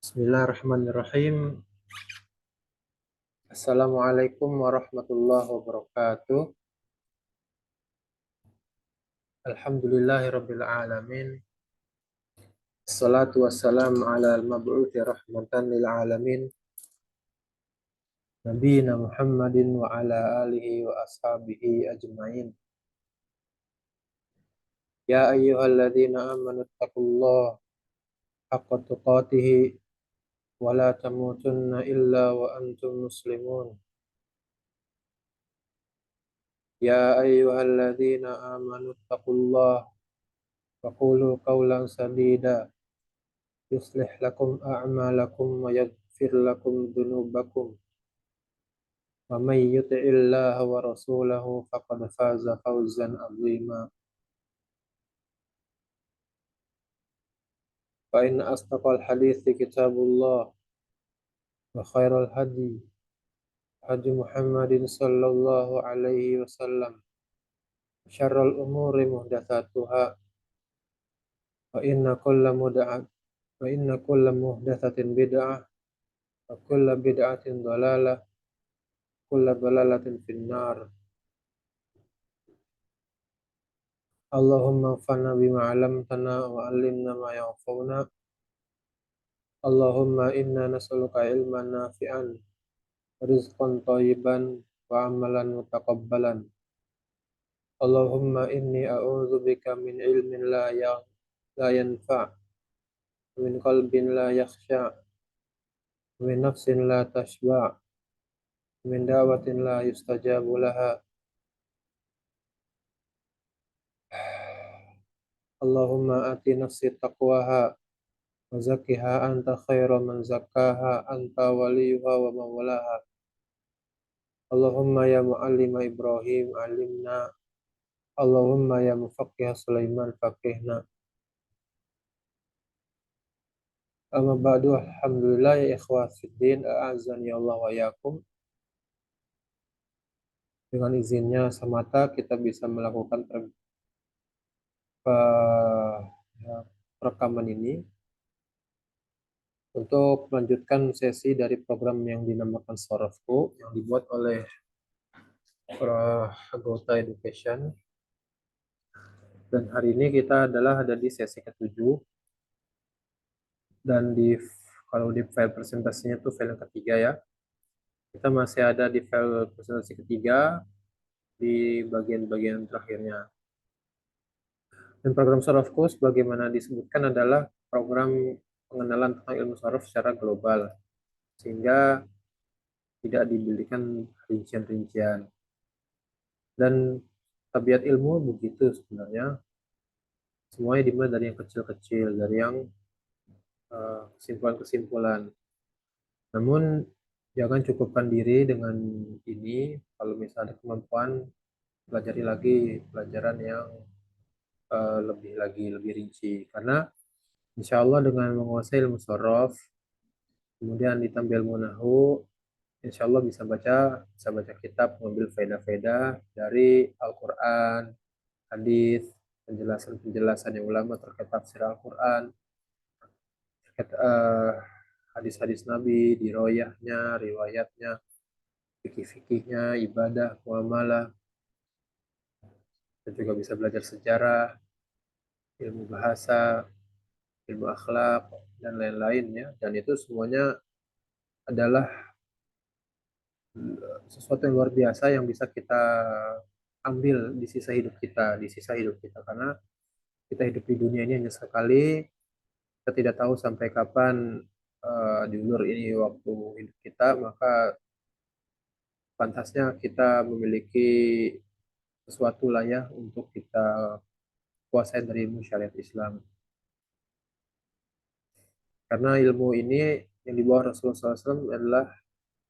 Bismillahirrahmanirrahim. Assalamualaikum warahmatullahi wabarakatuh. Alhamdulillahirabbil alamin. Assalatu wassalamu ala al-mab'uthi rahmatan lil alamin. Nabiyina Muhammadin wa ala alihi wa ashabihi ajma'in. Ya ayyuhalladzina amanu taqullaha haqqa tuqatih wa la tamutunna illa wa antum muslimun. Ya ayyuhalladzina amanu taqullaha wa qulu qawlan sadida يصلح لكم أعمالكم ويغفر لكم ذنوبكم ومن يطع الله ورسوله فقد فاز فوزا عظيما فإن أصدق الحديث كتاب الله وخير الهدي هدي محمد صلى الله عليه وسلم شر الأمور محدثاتها وإن كل محدثة بدعة وكل بدعة ضلالة كل ضلالة في النار. Allahumma anfa'na bima 'allamtana wa 'allimna ma yanfa'una. Allahumma inna nas'aluka ilman nafi'an, rizqan thayyiban wa 'amalan mutaqabbalan. Allahumma inni a'udzubika min ilmin la yanfa', min qalbin la yakhsha', min nafsin la tashba', min da'watin la yustajabu laha. Allahumma ati nafsi taqwaha wa zakkiha anta khairu man zakkaha anta waliyuha wa mawlaha. Allahumma ya muallima Ibrahim alimna. Allahumma ya mufaqqih Sulaiman faqihna. Amma ba'du, alhamdulillah ya ikhwah fiddin, a'azzani Allah wa yakum. Dengan izinnya semata kita bisa melakukan ya, rekaman ini untuk melanjutkan sesi dari program yang dinamakan Sorofku yang dibuat oleh Anggota Education. Dan hari ini kita ada di sesi ketujuh, dan kalau di file presentasinya tuh file yang ketiga ya. Kita masih ada di file presentasi ketiga di bagian-bagian terakhirnya. Dan program Sorofku sebagaimana disebutkan adalah program pengenalan tentang ilmu sorof secara global, sehingga tidak diberikan rincian-rincian. Dan tabiat ilmu begitu sebenarnya, semuanya dimulai dari yang kecil-kecil, dari yang kesimpulan-kesimpulan. Namun jangan cukupkan diri dengan ini. Kalau misalnya ada kemampuan, pelajari lagi pelajaran yang lebih rinci. Karena insya Allah dengan menguasai ilmu sorof, kemudian ditambah ilmu nahu, insya Allah bisa baca kitab, mengambil faedah-faedah dari Al-Quran, hadis, penjelasan yang ulama terkait tafsir Al-Quran, terkait hadis-hadis Nabi, diroyahnya, riwayatnya, fikih-fikihnya, ibadah, muamalah, dan juga bisa belajar sejarah, ilmu bahasa, ilmu akhlak, dan lain-lain ya. Dan itu semuanya adalah sesuatu yang luar biasa yang bisa kita ambil di sisa hidup kita, karena kita hidup di dunia ini hanya sekali. Kita tidak tahu sampai kapan di ulur ini waktu hidup kita, maka pantasnya kita memiliki sesuatu lah ya untuk kita kuasai dari ilmu syariat Islam. Karena ilmu ini yang dibawa Rasulullah SAW adalah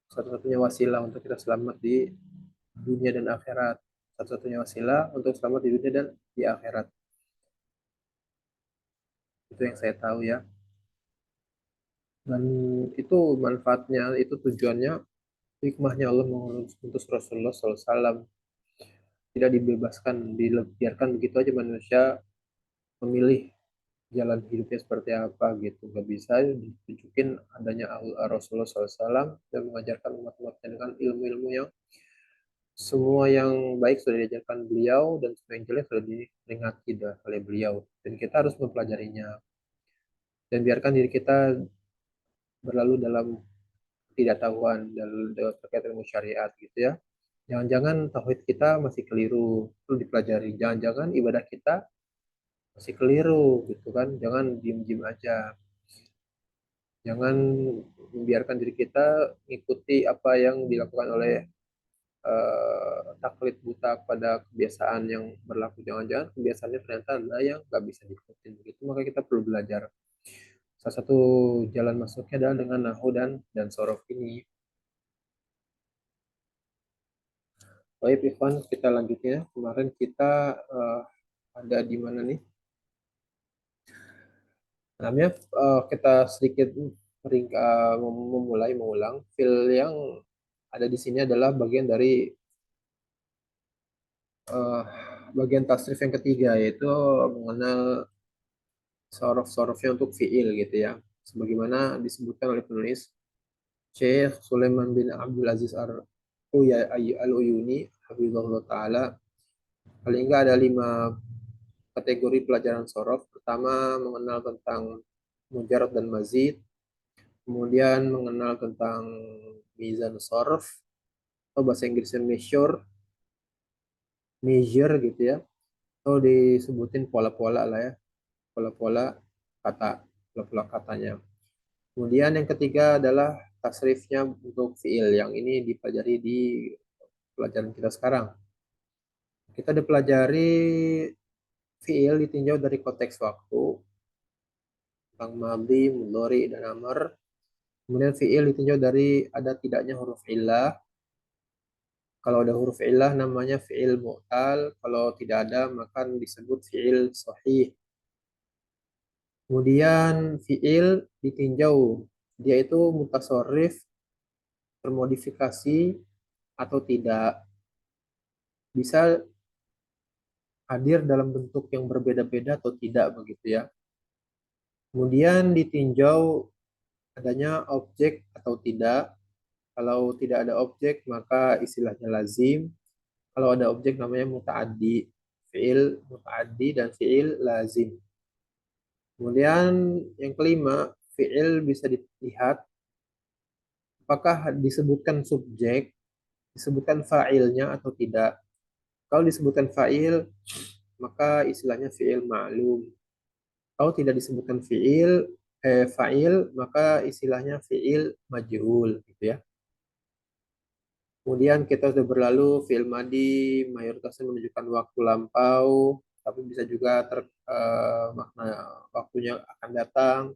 satu-satunya wasilah untuk kita selamat di dunia dan akhirat. Satu-satunya wasilah untuk selamat di dunia dan di akhirat. Itu yang saya tahu ya. Dan itu manfaatnya, itu tujuannya, hikmahnya Allah mengutus Rasulullah SAW. Tidak dibebaskan, dibiarkan begitu aja manusia memilih jalan hidupnya seperti apa gitu. Nggak bisa ditunjukin adanya Rasulullah SAW dan mengajarkan umat-umatnya dengan ilmu-ilmu yang semua yang baik sudah diajarkan beliau dan semua yang jelek sudah diperingati oleh beliau. Dan kita harus mempelajarinya dan biarkan diri kita berlalu dalam tidak tahuan terkait ilmu syariat gitu ya. Jangan-jangan tauhid kita masih keliru, perlu dipelajari. Jangan-jangan ibadah kita masih keliru gitu kan. Jangan diem-diem aja. Jangan membiarkan diri kita mengikuti apa yang dilakukan oleh taklid buta pada kebiasaan yang berlaku. Jangan-jangan kebiasaannya ternyata ada yang nggak bisa diikuti. Begitu maka kita perlu belajar. Salah satu jalan masuknya adalah dengan nahu dan sorof ini. Baik, Ivan, kita lanjutnya. Kemarin kita ada di mana nih? Namanya kita sedikit memulai mengulang. Fil yang ada di sini adalah bagian dari eh, bagian tasrif yang ketiga, yaitu mengenal sorof-sorofnya untuk fiil gitu ya. Sebagaimana disebutkan oleh penulis Syekh Sulaiman bin Abdul Aziz Al-Uyuni, Hafizahullah Ta'ala. Paling enggak ada 5 kategori pelajaran sorof. Pertama, mengenal tentang mujarad dan mazid. Kemudian mengenal tentang mizan sorof, atau bahasa Inggrisnya measure gitu ya. Atau disebutin pola-pola lah ya, pola-pola kata, pola-pola katanya. Kemudian yang ketiga adalah tasrifnya untuk fiil. Yang ini dipelajari di pelajaran kita sekarang. Kita dipelajari fiil ditinjau dari konteks waktu, tentang madhi, mudhari, dan amr. Kemudian fiil ditinjau dari ada tidaknya huruf illah. Kalau ada huruf illah namanya fiil mu'tal. Kalau tidak ada maka disebut fiil sahih. Kemudian fiil ditinjau dia itu mutasorif, termodifikasi atau tidak. Bisa hadir dalam bentuk yang berbeda-beda atau tidak begitu ya. Kemudian ditinjau adanya objek atau tidak. Kalau tidak ada objek maka istilahnya lazim. Kalau ada objek namanya muta'addi. Fi'il muta'addi dan fi'il lazim. Kemudian yang kelima, fi'il bisa dilihat apakah disebutkan subjek, disebutkan fa'ilnya atau tidak. Kalau disebutkan fa'il, maka istilahnya fi'il ma'lum. Kalau tidak disebutkan fa'il, maka istilahnya fi'il majhul gitu ya. Kemudian kita sudah berlalu fi'il madi mayoritasnya menunjukkan waktu lampau, tapi bisa juga makna waktunya akan datang.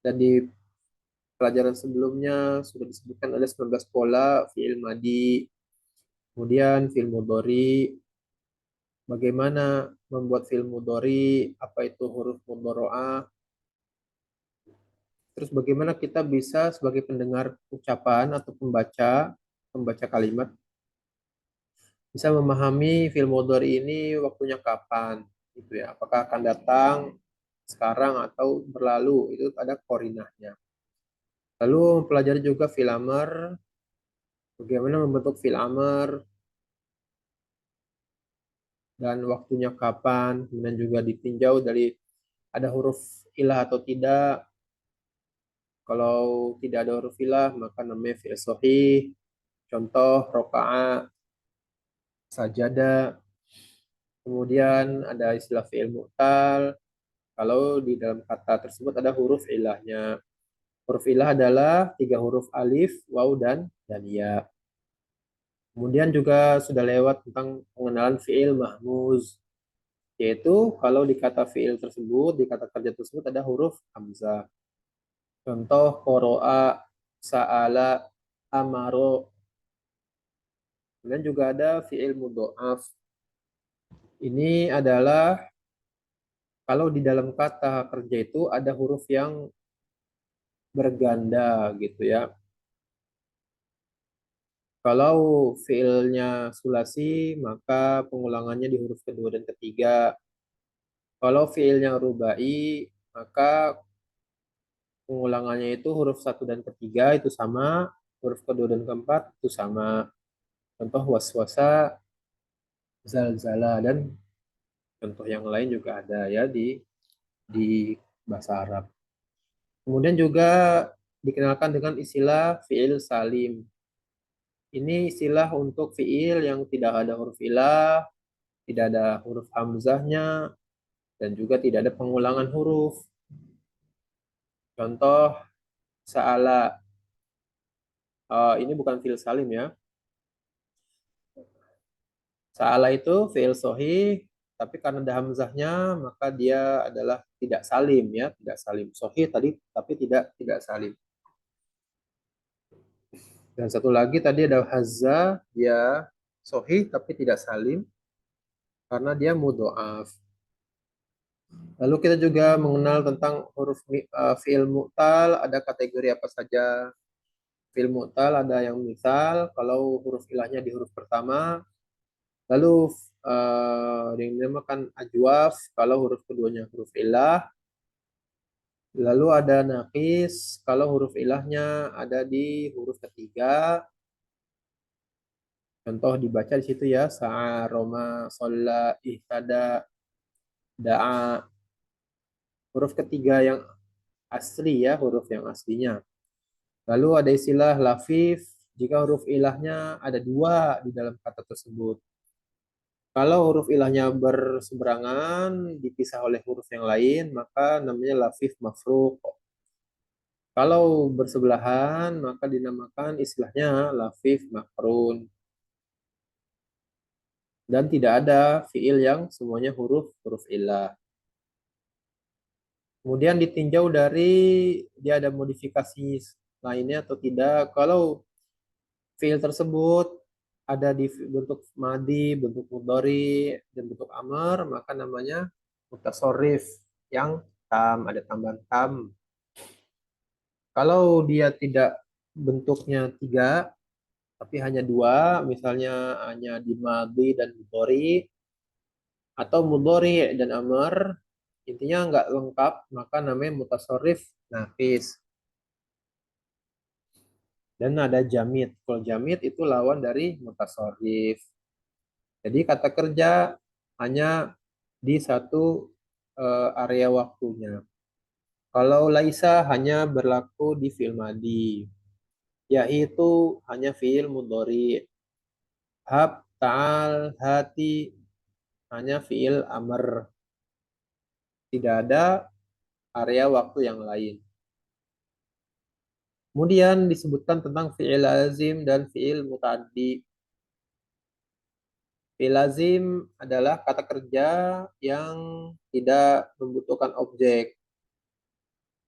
Dan di pelajaran sebelumnya sudah disebutkan ada 19 pola fi'il madi, kemudian fi'il mudhari, bagaimana membuat fi'il mudhari, apa itu huruf mudhari'ah, terus bagaimana kita bisa sebagai pendengar ucapan atau pembaca kalimat bisa memahami fi'il mudhari ini waktunya kapan gitu ya. Apakah akan datang sekarang atau berlalu, itu ada korinahnya. Lalu mempelajari juga fi'il amr, bagaimana membentuk fi'il amr dan waktunya kapan, kemudian juga ditinjau dari ada huruf ilah atau tidak. Kalau tidak ada huruf ilah maka namanya fi'il sahih. Contoh roka'a, sajadah. Kemudian ada istilah fi'il mu'tal. Kalau di dalam kata tersebut ada huruf ilahnya. Huruf ilah adalah 3 huruf alif, waw, dan ya. Kemudian juga sudah lewat tentang pengenalan fi'il mahmuz. Yaitu kalau di kata fi'il tersebut, di kata kerja tersebut ada huruf hamzah. Contoh qoro'a, sa'ala, amaro. Kemudian juga ada fi'il mudho'af. Ini adalah kalau di dalam kata kerja itu ada huruf yang berganda gitu ya. Kalau fiilnya sulasi, maka pengulangannya di huruf kedua dan ketiga. Kalau fiilnya rubai, maka pengulangannya itu huruf satu dan ketiga itu sama, huruf kedua dan keempat itu sama. Contoh waswasa, zalzala, dan contoh yang lain juga ada ya di bahasa Arab. Kemudian juga dikenalkan dengan istilah fiil salim. Ini istilah untuk fiil yang tidak ada huruf ilah, tidak ada huruf hamzahnya, dan juga tidak ada pengulangan huruf. Contoh sa'ala. Ini bukan fiil salim ya. Sa'ala itu fiil sohih, tapi karena ada hamzahnya, maka dia adalah tidak salim ya, tidak salim. Sohih tadi, tapi tidak salim. Dan satu lagi tadi ada hazza, dia sohih tapi tidak salim karena dia mudhoaf. Lalu kita juga mengenal tentang huruf fiil mu'tal, ada kategori apa saja. Fiil mu'tal ada yang misal, kalau huruf ilahnya di huruf pertama, lalu yang dinamakan ajwaf, kalau huruf keduanya huruf ilah, lalu ada naqis, kalau huruf ilahnya ada di huruf ketiga, contoh dibaca di situ ya, sa'a, roma, sholla, ihtada, da'a. Huruf ketiga yang asli ya, huruf yang aslinya. Lalu ada istilah lafif jika huruf ilahnya ada dua di dalam kata tersebut. Kalau huruf ilahnya berseberangan, dipisah oleh huruf yang lain, maka namanya lafif mafruq. Kalau bersebelahan, maka dinamakan istilahnya lafif makrun. Dan tidak ada fiil yang semuanya huruf ilah. Kemudian ditinjau dari dia ada modifikasi lainnya atau tidak. Kalau fiil tersebut ada di bentuk madi, bentuk mudhari, dan bentuk amar, maka namanya mutasorif yang tam, ada tambahan tam. Kalau dia tidak bentuknya tiga, tapi hanya dua, misalnya hanya di madi dan mudhari, atau mudhari dan amar, intinya nggak lengkap, maka namanya mutasorif nafis. Dan ada jamid. Kalau jamid itu lawan dari mutasorif. Jadi kata kerja hanya di satu area waktunya. Kalau laisa hanya berlaku di fi'il madi, yaitu hanya fi'il mudhari. Hab, ta'al, hati hanya fi'il amr. Tidak ada area waktu yang lain. Kemudian disebutkan tentang fi'il lazim dan fi'il muta'addi. Fi'il lazim adalah kata kerja yang tidak membutuhkan objek,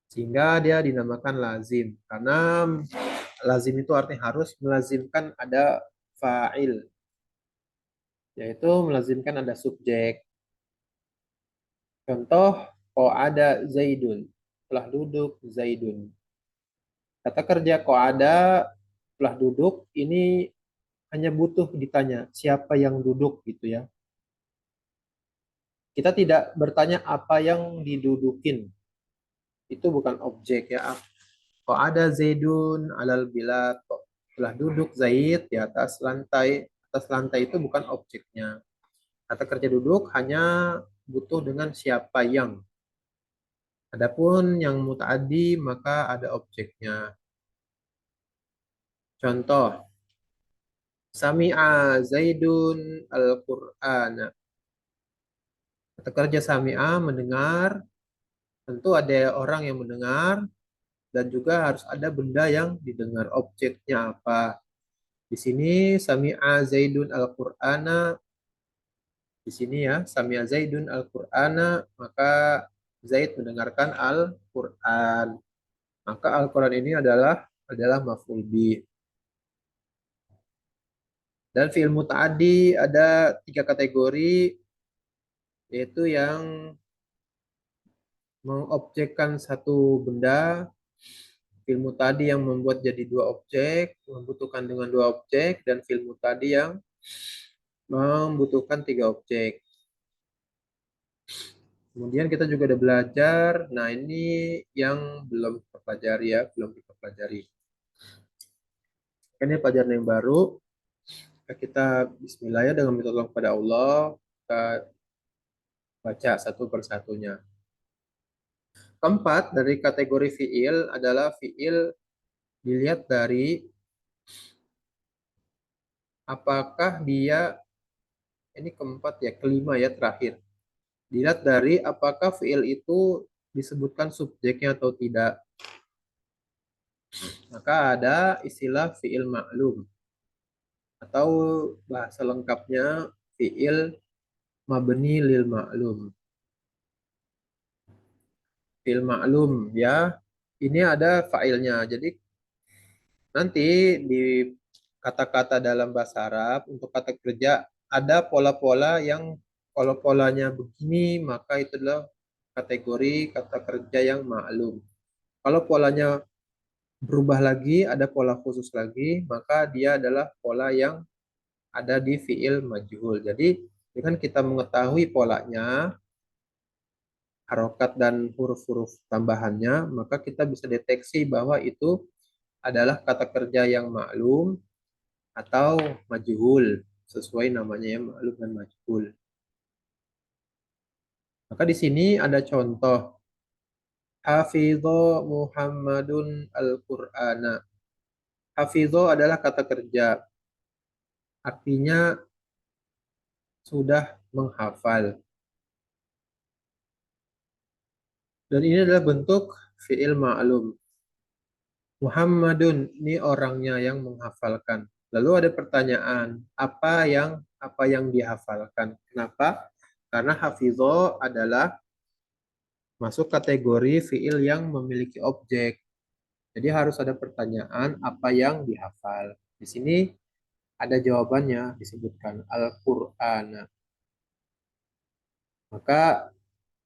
sehingga dia dinamakan lazim. Karena lazim itu artinya harus melazimkan ada fa'il, yaitu melazimkan ada subjek. Contoh, ada Zaidun, telah duduk Zaidun. Kata kerja ada telah duduk ini hanya butuh ditanya siapa yang duduk gitu ya. Kita tidak bertanya apa yang didudukin. Itu bukan objek ya. Ada Zaidun alal bilad, telah duduk Zaid di atas lantai. Atas lantai itu bukan objeknya. Kata kerja duduk hanya butuh dengan siapa yang. Adapun yang mutaaddi maka ada objeknya. Contoh, Sami'a Zaidun al-Qur'ana. Kata kerja Sami'a mendengar, tentu ada orang yang mendengar dan juga harus ada benda yang didengar. Objeknya apa? Di sini Sami'a Zaidun al-Qur'ana. Di sini ya, Sami'a Zaidun al-Qur'ana, maka Zaid mendengarkan Al-Qur'an. Maka Al-Quran ini adalah maf'ul bih. Dan fi'il muta'addi ada 3 kategori, yaitu yang mengobjekkan satu benda, fi'il muta'addi yang membuat jadi 2 objek, membutuhkan dengan 2 objek, dan fi'il muta'addi yang membutuhkan 3 objek. Kemudian kita juga udah belajar. Nah, ini yang belum kita pelajari ya, belum kita pelajari. Ini pelajaran yang baru. Kita Bismillah ya dengan minta tolong kepada Allah. Kita baca satu persatunya. Keempat dari kategori fiil adalah fiil dilihat dari apakah dia, ini keempat ya, kelima ya terakhir. Dilihat dari apakah fiil itu disebutkan subjeknya atau tidak. Maka ada istilah fiil maklum atau bahasa lengkapnya fiil mabni lil maklum. Fiil maklum ya. Ini ada failnya. Jadi nanti di kata-kata dalam bahasa Arab untuk kata kerja ada pola-pola yang kalau polanya begini maka itu adalah kategori kata kerja yang maklum. Kalau polanya berubah lagi, ada pola khusus lagi, maka dia adalah pola yang ada di fiil majhul. Jadi dengan kita mengetahui polanya, harokat dan huruf-huruf tambahannya, maka kita bisa deteksi bahwa itu adalah kata kerja yang maklum atau majhul, sesuai namanya ya, maklum dan majhul. Maka di sini ada contoh. Hafidho Muhammadun Al-Qur'ana. Hafidho adalah kata kerja. Artinya sudah menghafal. Dan ini adalah bentuk fi'il ma'lum. Muhammadun, ini orangnya yang menghafalkan. Lalu ada pertanyaan, apa yang dihafalkan? Kenapa? Karena hafidho adalah masuk kategori fi'il yang memiliki objek. Jadi harus ada pertanyaan apa yang dihafal. Di sini ada jawabannya disebutkan Al-Qur'an. Maka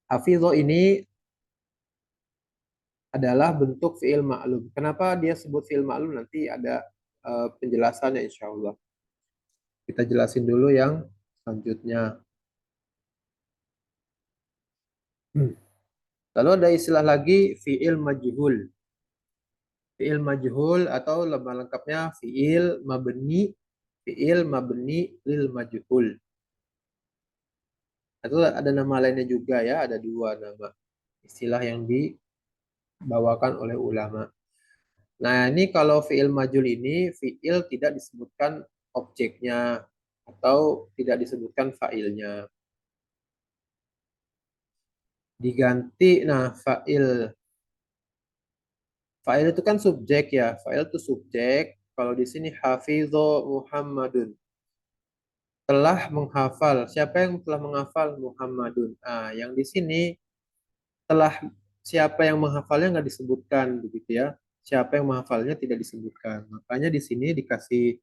hafidho ini adalah bentuk fi'il ma'lum. Kenapa dia sebut fi'il ma'lum? Nanti ada penjelasannya insya Allah. Kita jelasin dulu yang selanjutnya. Lalu ada istilah lagi fi'il majhul. Fi'il majhul atau lebih lengkapnya fi'il mabni lil majhul. Atau ada nama lainnya juga ya, ada dua nama istilah yang dibawakan oleh ulama. Nah, ini kalau fi'il majhul ini fi'il tidak disebutkan objeknya atau tidak disebutkan fa'ilnya. Diganti, nah fa'il itu kan subjek ya, fa'il itu subjek. Kalau di sini hafidho Muhammadun telah menghafal. Siapa yang telah menghafal? Muhammadun. Ah, yang di sini telah siapa yang menghafalnya nggak disebutkan begitu ya. Siapa yang menghafalnya tidak disebutkan. Makanya di sini dikasih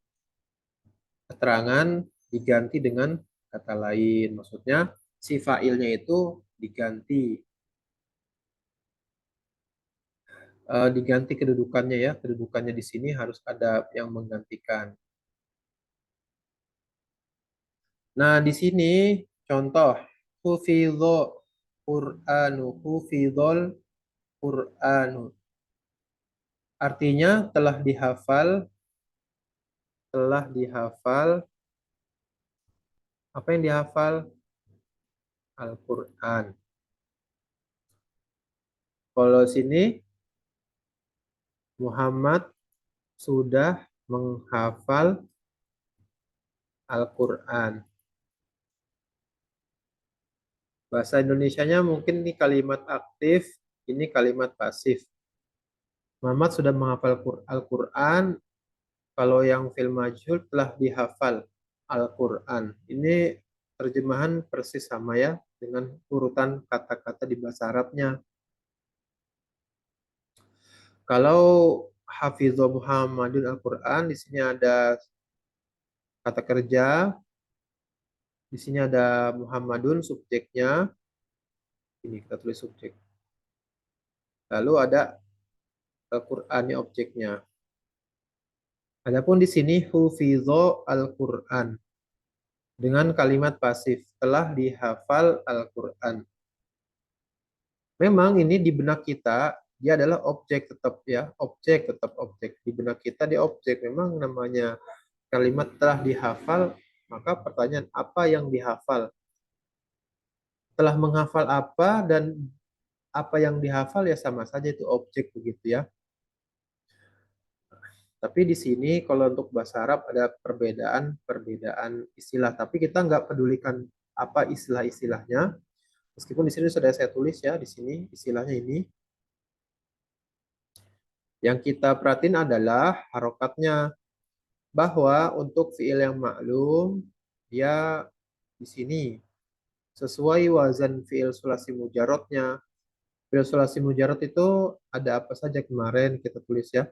keterangan diganti dengan kata lain. Maksudnya si fa'ilnya itu diganti. Diganti kedudukannya ya. Kedudukannya di sini harus ada yang menggantikan. Nah, di sini contoh hufidho Qur'anu, hufidhol Qur'anu. Artinya telah dihafal, apa yang dihafal? Al-Qur'an. Kalau sini Muhammad sudah menghafal Al-Qur'an. Bahasa Indonesianya mungkin ini kalimat aktif, ini kalimat pasif. Muhammad sudah menghafal Al-Qur'an. Kalau yang fil majhul telah dihafal Al-Qur'an. Ini terjemahan persis sama ya dengan urutan kata-kata di bahasa Arabnya. Kalau Hafizah Muhammadin Al-Qur'an, di sini ada kata kerja, di sini ada Muhammadun subjeknya. Ini kita tulis subjek. Lalu ada Al-Qur'annya objeknya. Adapun di sini Hufizah Al-Qur'an dengan kalimat pasif telah dihafal Al-Qur'an. Memang ini di benak kita dia adalah objek tetap ya, objek tetap objek. Di benak kita dia objek. Memang namanya kalimat telah dihafal, maka pertanyaan apa yang dihafal? Telah menghafal apa dan apa yang dihafal ya sama saja itu objek begitu ya. Tapi di sini kalau untuk bahasa Arab ada perbedaan istilah. Tapi kita nggak pedulikan apa istilah-istilahnya. Meskipun di sini sudah saya tulis ya di sini istilahnya ini. Yang kita perhatiin adalah harokatnya. Bahwa untuk fiil yang maklum dia di sini sesuai wazan fiil sulasi mujarotnya. Fiil sulasi mujarot itu ada apa saja kemarin kita tulis ya.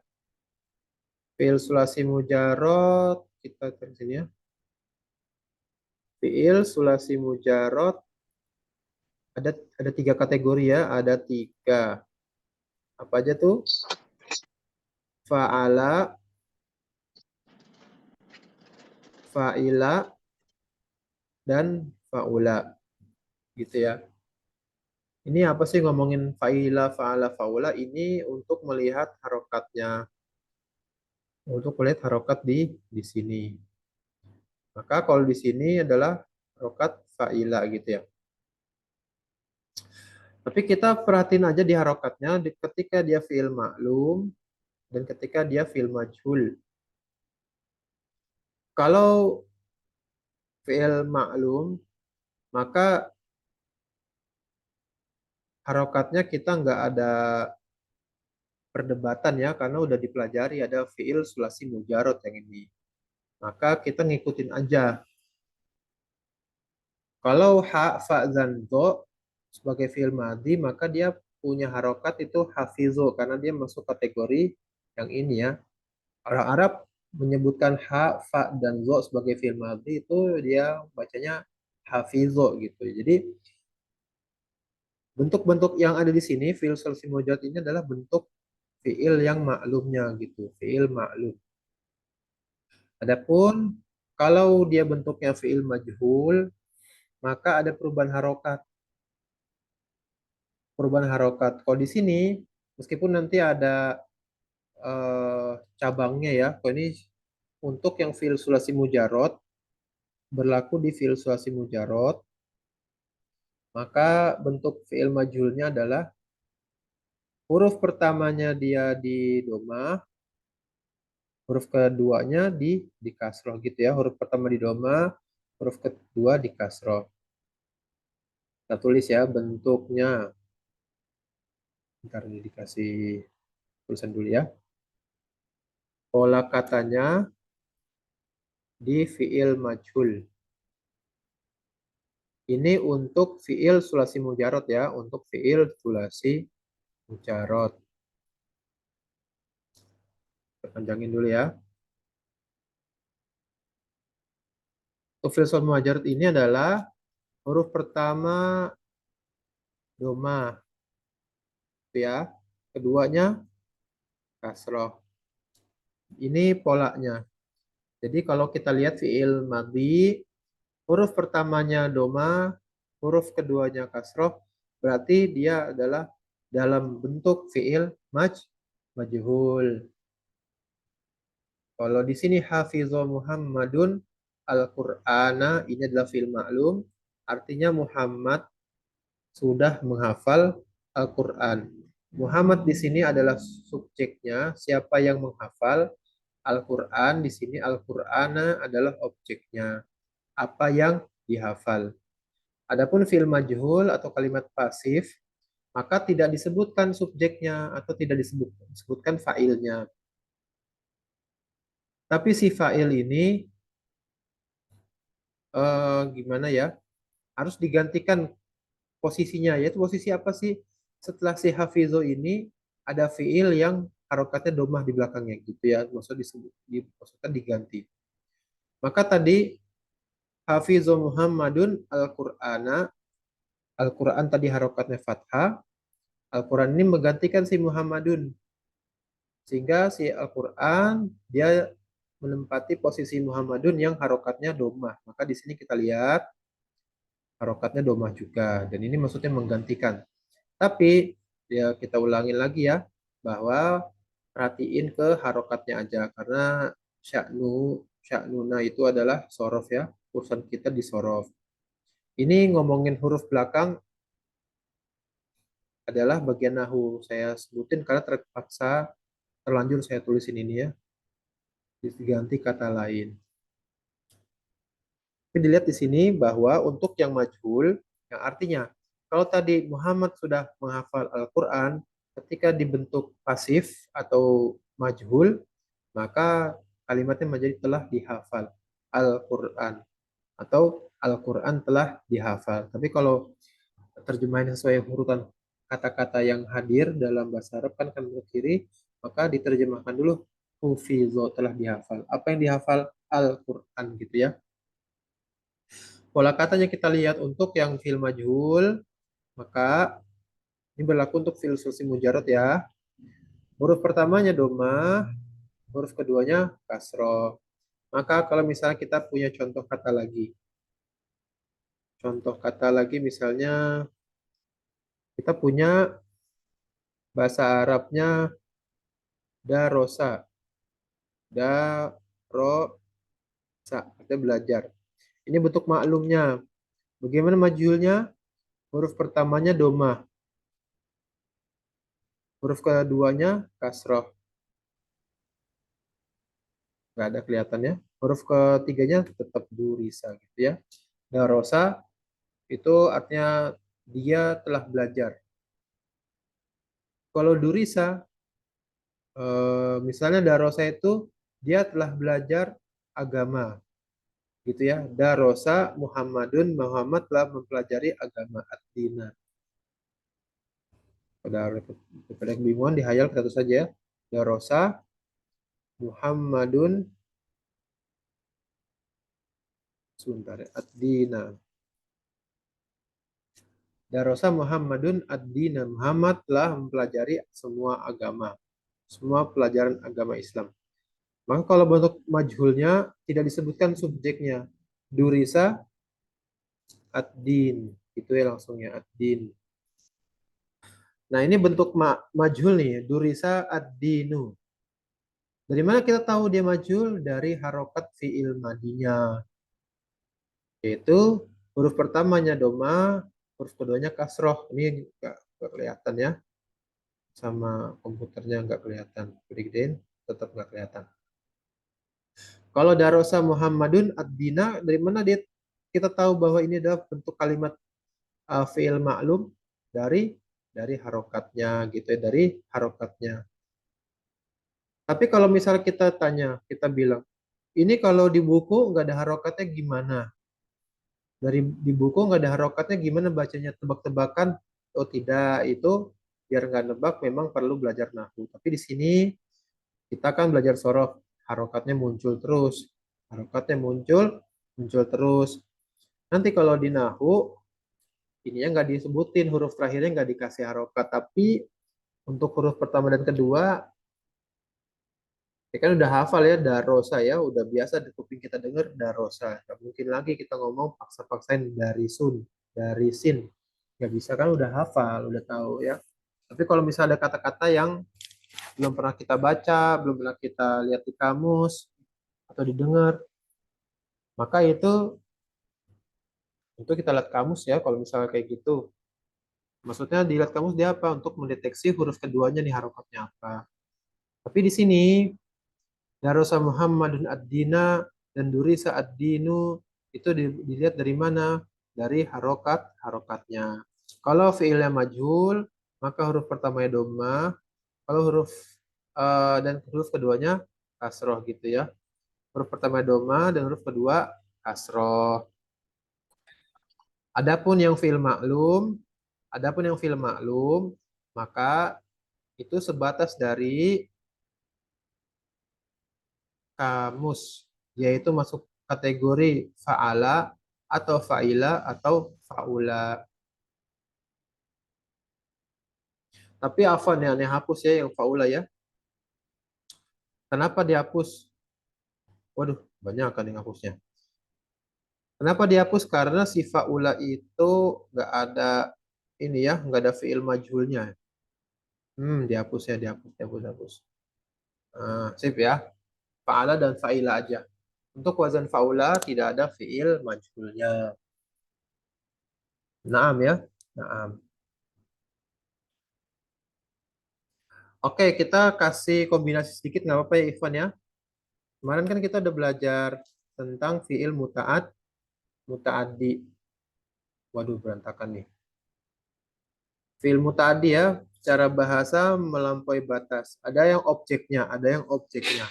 Fiil sulasi mujarot kita tulis sini ya. Fiil sulasi mujarot ada tiga kategori ya, ada tiga. Apa aja tuh? Fa'ala, fa'ila, dan fa'ula. Gitu ya. Ini apa sih ngomongin fa'ila, fa'ala, fa'ula? Ini untuk melihat harokatnya. Untuk melihat harokat di sini. Maka kalau di sini adalah harokat fa'ila gitu ya. Tapi kita perhatiin aja di harokatnya ketika dia fi'il maklum dan ketika dia fi'il majhul. Kalau fi'il maklum, maka harokatnya kita nggak ada perdebatan ya, karena udah dipelajari ada fi'il sulasi mujarot yang ini. Maka kita ngikutin aja. Kalau ha, fa, dan do sebagai fi'il madhi, maka dia punya harokat itu hafizo, karena dia masuk kategori yang ini ya. Orang Arab menyebutkan ha, fa, dan zo sebagai fi'il madhi itu dia bacanya hafizo gitu. Jadi bentuk-bentuk yang ada di sini fi'il sulasi mujarot ini adalah bentuk fi'il yang maklumnya gitu, fi'il maklum. Adapun kalau dia bentuknya fi'il majhul, maka ada perubahan harokat. Perubahan harokat. Kalau di sini, meskipun nanti ada cabangnya ya, kalau ini untuk yang fi'il sulasi mujarot, berlaku di fi'il sulasi mujarot, maka bentuk fi'il majhulnya adalah huruf pertamanya dia di domah, huruf keduanya di kasroh gitu ya. Huruf pertama di domah, huruf kedua di kasroh. Kita tulis ya bentuknya. Ntar ini dikasih tulisan dulu ya. Pola katanya di fi'il majhul. Ini untuk fi'il sulasi mujarot ya, untuk fi'il sulasi mujarot. Panjangin dulu ya. Untuk fi'il sulasi mujarot ini adalah huruf pertama domah ya. Keduanya kasroh. Ini polanya. Jadi kalau kita lihat fi'il madhi, huruf pertamanya doma, huruf keduanya kasroh, berarti dia adalah dalam bentuk fi'il majhul. Kalau di sini hafizah Muhammadun Al-Qur'ana, ini adalah fi'il maklum, artinya Muhammad sudah menghafal Al-Qur'an. Muhammad di sini adalah subjeknya, siapa yang menghafal Al-Qur'an, di sini Al-Qur'ana adalah objeknya, apa yang dihafal. Adapun fi'il majhul atau kalimat pasif, maka tidak disebutkan subjeknya atau tidak disebutkan fa'ilnya. Tapi si fa'il ini gimana ya? Harus digantikan posisinya. Yaitu posisi apa sih? Setelah si hafizo ini ada fi'il yang harokatnya domah di belakangnya gitu ya. Maksudnya diganti. Maka tadi hafizo Muhammadun Al-Qur'ana. Al-Quran tadi harokatnya fathah. Al-Quran ini menggantikan si Muhammadun. Sehingga si Al-Quran dia menempati posisi Muhammadun yang harokatnya domah. Maka di sini kita lihat harokatnya domah juga. Dan ini maksudnya menggantikan. Tapi ya kita ulangin lagi ya, bahwa perhatiin ke harokatnya aja, karena sya'nu, sya'nuna itu adalah sorof ya, urusan kita di sorof. Ini ngomongin huruf belakang adalah bagian nahu. Saya sebutin karena terpaksa terlanjur saya tulisin ini ya, diganti kata lain. Tapi dilihat di sini bahwa untuk yang majhul, yang artinya kalau tadi Muhammad sudah menghafal Al-Quran, ketika dibentuk pasif atau majhul, maka kalimatnya menjadi telah dihafal Al-Quran atau Al-Quran telah dihafal. Tapi kalau terjemahan sesuai urutan kata-kata yang hadir dalam bahasa Arab kan kiri, maka diterjemahkan dulu hufizo telah dihafal. Apa yang dihafal? Al-Quran gitu ya. Pola katanya kita lihat untuk yang fil majhul, maka ini berlaku untuk fil sulsi mujarad ya. Huruf pertamanya doma, huruf keduanya kasroh. Maka kalau misalnya kita punya contoh kata lagi. Contoh kata lagi misalnya kita punya bahasa Arabnya darosa. Darosa, artinya belajar. Ini bentuk maklumnya. Bagaimana majhulnya? Huruf pertamanya doma. Huruf keduanya kasroh. Nggak ada kelihatannya. Huruf ketiganya tetap durisa gitu ya. Darosa itu artinya dia telah belajar. Kalau durisa, misalnya darosa itu dia telah belajar agama, gitu ya. Darosa Muhammadun, Muhammad telah mempelajari agama ad-dina. Pada kebingungan dihayal satu saja ya. Darosa Muhammadun, sebentar ya, ad-dina. Darosa Muhammadun ad-dina. Muhammad telah mempelajari semua agama. Semua pelajaran agama Islam. Maka kalau bentuk majhulnya tidak disebutkan subjeknya. Durisa ad-din. Itu ya langsungnya ad-din. Nah ini bentuk majhul nih. Durisa ad-dinu. Dari mana kita tahu dia majhul? Dari harokat fi'il madinya. Yaitu huruf pertamanya doma, huruf keduanya kasroh. Ini nggak kelihatan ya. Sama komputernya nggak kelihatan. Gedein tetap nggak kelihatan. Kalau darosa Muhammadun ad-dina, dari mana dia kita tahu bahwa ini adalah bentuk kalimat fi'il ma'lum dari harokatnya gitu ya, dari harokatnya. Tapi kalau misalnya kita tanya, kita bilang, ini kalau di buku nggak ada harokatnya gimana? Dari di buku nggak ada harokatnya gimana bacanya, tebak-tebakan? Oh tidak, itu biar nggak nebak memang perlu belajar nahwu. Tapi di sini kita kan belajar sorof, harokatnya muncul terus, harokatnya muncul terus. Nanti kalau di nahwu ininya nggak disebutin, huruf terakhirnya nggak dikasih harokat, tapi untuk huruf pertama dan kedua ya kan udah hafal ya, darosa ya, udah biasa di kuping kita dengar darosa. Nggak mungkin lagi kita ngomong paksa-paksain dari sun, dari sin. Nggak bisa kan udah hafal, udah tahu ya. Tapi kalau misalnya ada kata-kata yang belum pernah kita baca, belum pernah kita lihat di kamus atau didengar, maka itu kita lihat kamus ya kalau misalnya kayak gitu. Maksudnya dilihat kamus dia apa? Untuk mendeteksi huruf keduanya nih harokatnya apa. Tapi di sini Darosa Muhammadun ad-dina dan Durisa ad-dinu itu dilihat dari mana? Dari harokatnya. Kalau fi'ilnya majhul, maka huruf pertamanya doma, kalau huruf dan huruf keduanya kasroh gitu ya. Huruf pertama doma dan huruf kedua kasroh. Adapun yang fi'il maklum, maka itu sebatas dari kamus, yaitu masuk kategori fa'ala atau fa'ila atau fa'ula. Tapi afan ya, aneh hapus ya yang fa'ula ya. Kenapa dihapus? Waduh, banyak kan yang hapusnya. Kenapa dihapus? Karena si fa'ula itu nggak ada ini ya, nggak ada fiil majhulnya. Dihapus ya, dihapus. Sip ya. Fa'ala dan fa'ila aja. Untuk wazan fa'ula tidak ada fiil majhulnya. Naam ya. Naam. Oke, kita kasih kombinasi sedikit nggak apa-apa ya Ikhwan ya. Kemarin kan kita udah belajar tentang fiil muta'ad, muta'addi. Waduh, berantakan nih. Fiil muta'addi ya, secara bahasa melampaui batas. Ada yang objeknya, ada yang objeknya.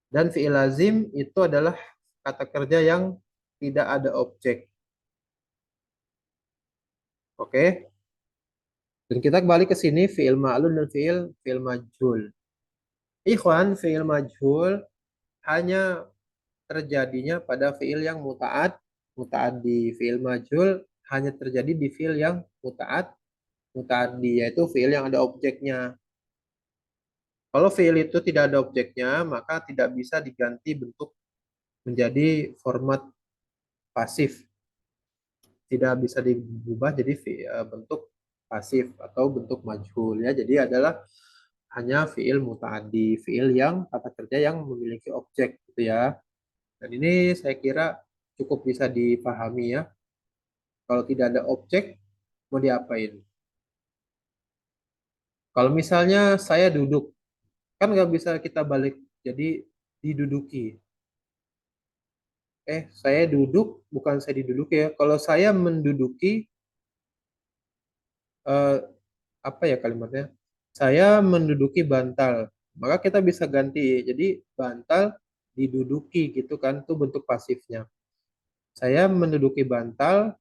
Dan fiil lazim itu adalah kata kerja yang tidak ada objek. Oke? Dan kita kembali ke sini fiil ma'lul dan fiil majhul. Ikhwan, fiil majhul hanya terjadinya pada fiil yang muta'ad, muta'addi. Fiil majhul hanya terjadi di fiil yang muta'ad, muta'addi, yaitu fiil yang ada objeknya. Kalau fiil itu tidak ada objeknya, maka tidak bisa diganti bentuk menjadi format pasif. Tidak bisa diubah jadi bentuk pasif atau bentuk majhul ya. Jadi adalah hanya fiil muta'addi, fiil yang kata kerja yang memiliki objek gitu ya. Dan ini saya kira cukup bisa dipahami ya. Kalau tidak ada objek, mau diapain? Kalau misalnya saya duduk, kan nggak bisa kita balik jadi diduduki. Saya duduk, bukan saya diduduki ya. Kalau saya menduduki, eh, apa ya kalimatnya? Saya menduduki bantal. Maka kita bisa ganti. Jadi bantal diduduki gitu kan, itu bentuk pasifnya. Saya menduduki bantal,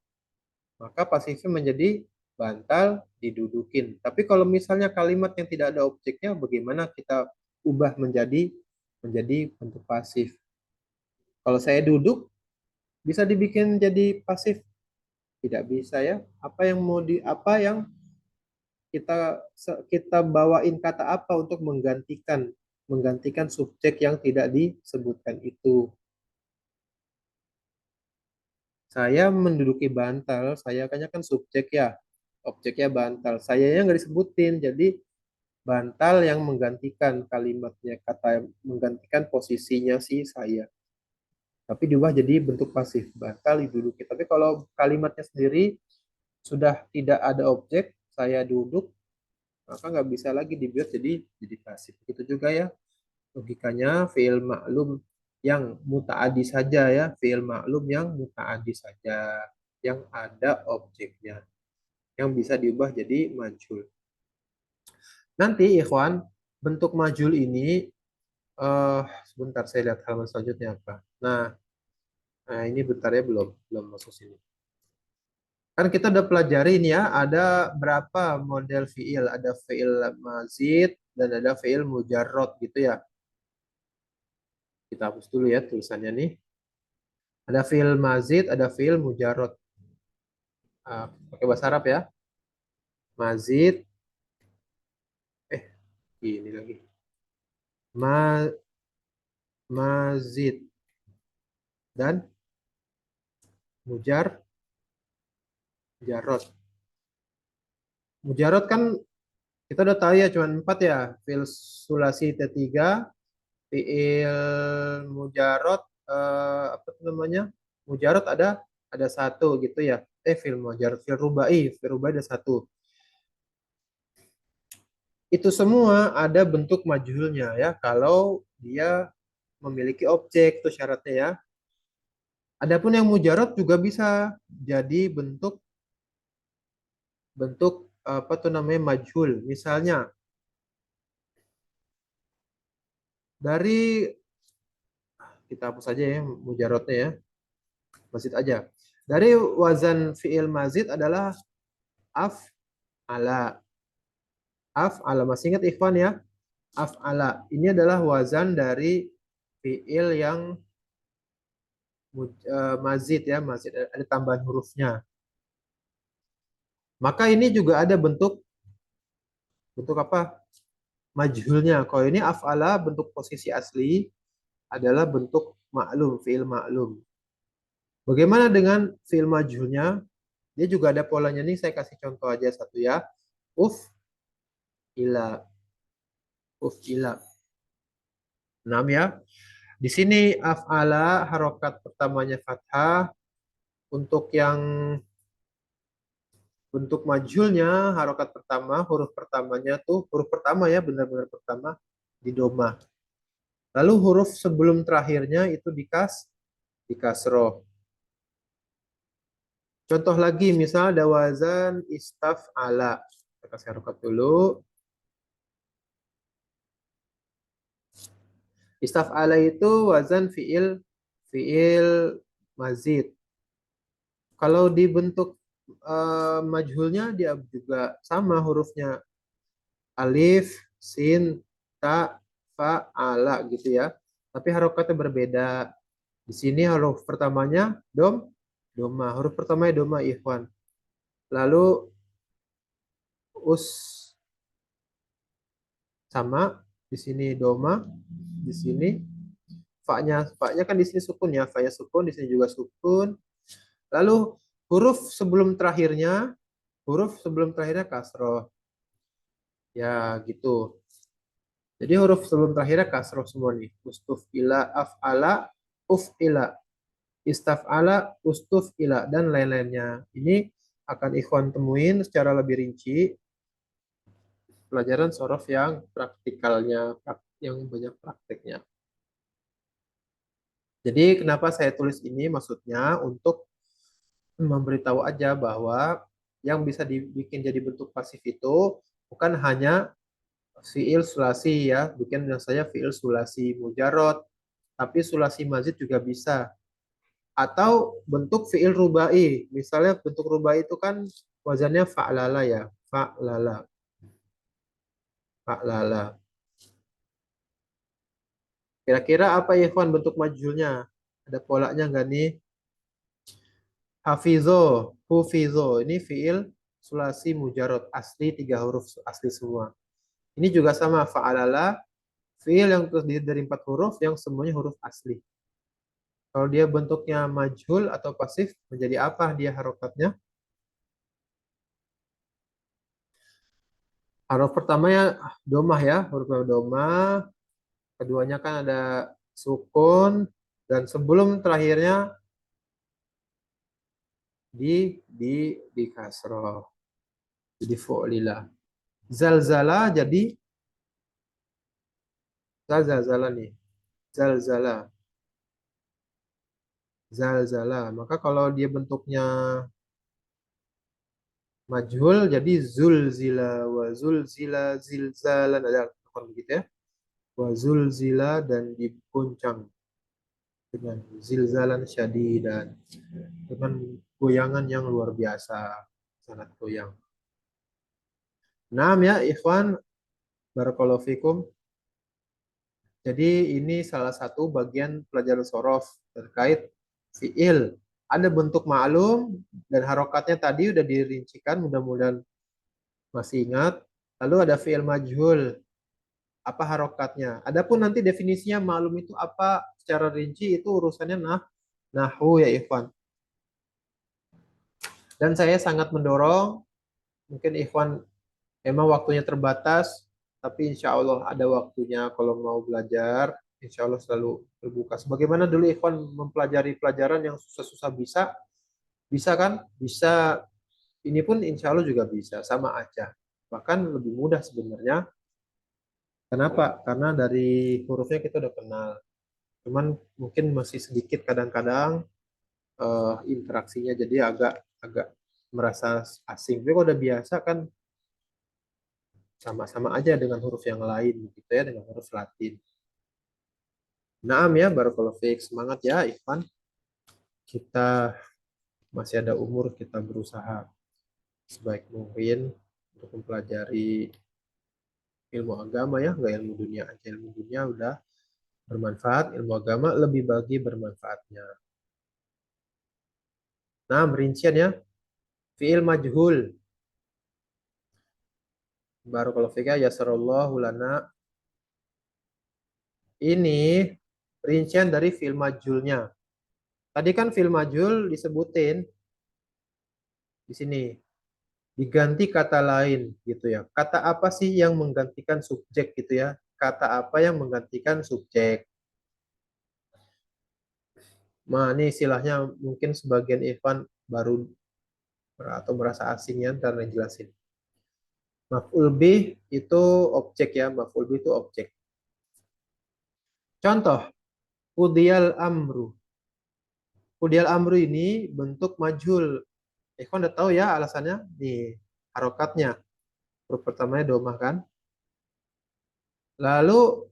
maka pasifnya menjadi bantal didudukin. Tapi kalau misalnya kalimat yang tidak ada objeknya, bagaimana kita ubah menjadi bentuk pasif? Kalau saya duduk, bisa dibikin jadi pasif? Tidak bisa ya. Apa yang kita kita bawain kata apa untuk menggantikan subjek yang tidak disebutkan itu? Saya menduduki bantal, saya kan subjek ya, objeknya bantal. Saya yang nggak disebutin, jadi bantal yang menggantikan kalimatnya, kata menggantikan posisinya si saya. Tapi diubah jadi bentuk pasif, bantal diduduki. Tapi kalau kalimatnya sendiri sudah tidak ada objek, saya duduk, maka nggak bisa lagi dibuat jadi pasif. Itu juga ya logikanya fiil maklum yang mutaadi saja ya, fiil maklum yang mutaadi saja, yang ada objeknya, yang bisa diubah jadi majhul. Nanti ikhwan, bentuk majhul ini sebentar saya lihat halaman selanjutnya apa. Nah, ini bentar ya, belum belum masuk sini. Kan kita udah pelajari ini ya, ada berapa model fiil? Ada fiil mazid dan ada fiil mujarrad gitu ya. Kita hapus dulu ya tulisannya nih. Ada fiil mazid, ada fiil mujarrad. Pakai bahasa Arab ya. Mazid, ini lagi. Ma, mazid dan mujarrad. Mujarrad kan kita udah tahu ya, cuma 4 ya. Fiil sulasi T3, fiil mujarrad, apa tuh namanya? Mujarrad ada satu gitu ya. Fiil mujarrad, fiil rubai ada satu. Itu semua ada bentuk majhulnya ya kalau dia memiliki objek, itu syaratnya ya. Adapun yang mujarab juga bisa jadi bentuk bentuk apa tuh namanya majhul. Misalnya dari kita hapus aja ya mujarotnya ya, mazid aja. Dari wazan fiil mazid adalah af ala. Af ala, masih ingat ikhwan ya? Af ala. Ini adalah wazan dari fiil yang mazid ya, mazid ada tambahan hurufnya. Maka ini juga ada bentuk bentuk apa? Majhulnya. Kalau ini af'ala bentuk posisi asli adalah bentuk maklum, fiil maklum. Bagaimana dengan fiil majhulnya? Dia juga ada polanya nih, saya kasih contoh aja satu ya. Uf ila, uf ila. 6 ya. Di sini af'ala harokat pertamanya fathah. Untuk yang bentuk majhulnya harokat pertama, huruf pertamanya tuh huruf pertama ya, benar-benar pertama di doma. Lalu huruf sebelum terakhirnya itu di kasroh. Contoh lagi, misal ada wazan istaf'ala. Kita kasih harokat dulu. Istaf'ala itu wazan fiil mazid. Kalau dibentuk majhulnya dia juga sama hurufnya, alif, sin, ta, fa, ala gitu ya. Tapi harokatnya berbeda. Di sini huruf pertamanya doma. Huruf pertamanya doma ikhwan. Lalu us sama, di sini doma, di sini fa-nya kan di sini sukun ya, fa-nya sukun, di sini juga sukun. Lalu huruf sebelum terakhirnya kasroh. Ya gitu. Jadi huruf sebelum terakhirnya kasroh semua nih. Ustufila, af'ala, uf'ila, istaf'ala, ustuf'ila, dan lain-lainnya. Ini akan ikhwan temuin secara lebih rinci pelajaran sorof yang praktikalnya, yang banyak prakteknya. Jadi kenapa saya tulis ini? Maksudnya untuk memberitahu aja bahwa yang bisa dibikin jadi bentuk pasif itu bukan hanya fiil sulasi ya, bikin saya fiil sulasi mujarot, tapi sulasi mazid juga bisa. Atau bentuk fiil rubai, misalnya bentuk rubai itu kan wazannya fa'lala ya, fa'lala, fa'lala. Kira-kira apa ya ikhwan bentuk majulnya? Ada polanya nggak nih? Hafizo, hufizo, ini fiil sulasi mujarot, asli 3 huruf asli semua. Ini juga sama, fa'alala, fiil yang terdiri dari 4 huruf yang semuanya huruf asli. Kalau dia bentuknya majhul atau pasif, menjadi apa dia harokatnya? Huruf pertamanya domah ya, huruf domah. Keduanya kan ada sukun. Dan sebelum terakhirnya di kasroh. Jadi fu'lila. Zalzala jadi zalzala nih. Zalzala. Zalzala. Maka kalau dia bentuknya majhul jadi zulzila wa zulzila zilzalan, ada begitu ya. Wa zulzila, dan diguncang dengan zilzalan syadidan, dengan goyangan yang luar biasa, sangat goyang. Nah ya ikhwan, barakallahu fikum. Jadi ini salah satu bagian pelajaran sorof terkait fiil. Ada bentuk ma'lum dan harokatnya tadi udah dirincikan, mudah-mudahan masih ingat. Lalu ada fiil majhul, apa harokatnya. Adapun nanti definisinya ma'lum itu apa secara rinci itu urusannya nahwu ya ikhwan. Dan saya sangat mendorong, mungkin ikhwan emang waktunya terbatas, tapi insya Allah ada waktunya kalau mau belajar, insya Allah selalu terbuka. Sebagaimana dulu ikhwan mempelajari pelajaran yang susah-susah bisa kan? Bisa, ini pun insya Allah juga bisa, sama aja. Bahkan lebih mudah sebenarnya. Kenapa? Karena dari hurufnya kita udah kenal. Cuman mungkin masih sedikit kadang-kadang interaksinya jadi agak agak merasa asing. Tapi kalau udah biasa kan sama-sama aja dengan huruf yang lain gitu ya, dengan huruf Latin. Naam ya, barakallahu fiik. Semangat ya Ikhwan. Kita masih ada umur, kita berusaha sebaik mungkin untuk mempelajari ilmu agama ya, nggak ilmu dunia aja. Ilmu dunia udah bermanfaat, ilmu agama lebih bagi bermanfaatnya. Nah, rincian ya. Fi'il majhul. Barakallahu fiik, yasarallahu lana. Ini rincian dari fi'il majhulnya. Tadi kan fi'il majhul disebutin di sini diganti kata lain gitu ya. Kata apa sih yang menggantikan subjek gitu ya? Kata apa yang menggantikan subjek? Nah, ini istilahnya mungkin sebagian Ikhwan baru atau merasa asing ya, karena jelasin. Maf'ul bih itu objek ya, maf'ul bih itu objek. Contoh, Qudiyal amru. Qudiyal amru ini bentuk majhul. Ikhwan udah tahu ya alasannya? Nih, harokatnya. Huruf pertamanya domah kan? Lalu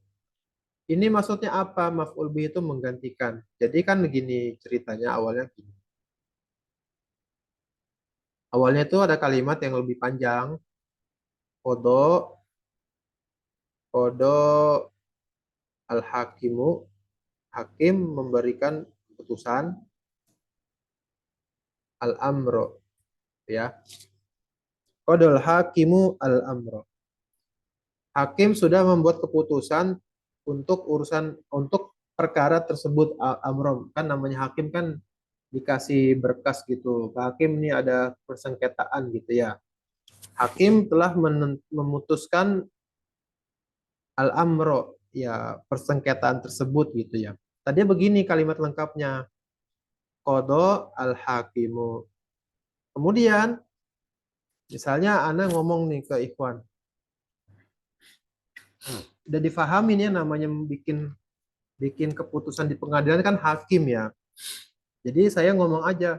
ini maksudnya apa? Maf'ul bih itu menggantikan. Jadi kan begini ceritanya awalnya gini. Awalnya itu ada kalimat yang lebih panjang. Kodo, kodo al-hakimu. Hakim memberikan keputusan al-amro. Ya. Kodol hakimu al-amro. Hakim sudah membuat keputusan untuk perkara tersebut amrom. Kan namanya hakim kan dikasih berkas gitu. Pak Hakim ini ada persengketaan gitu ya. Hakim telah memutuskan al-amro, ya persengketaan tersebut gitu ya. Tadi begini kalimat lengkapnya. Kodo al-hakimu. Kemudian misalnya Ana ngomong nih ke Ikhwan. Udah difahamin ya namanya bikin bikin keputusan di pengadilan kan hakim ya. Jadi saya ngomong aja,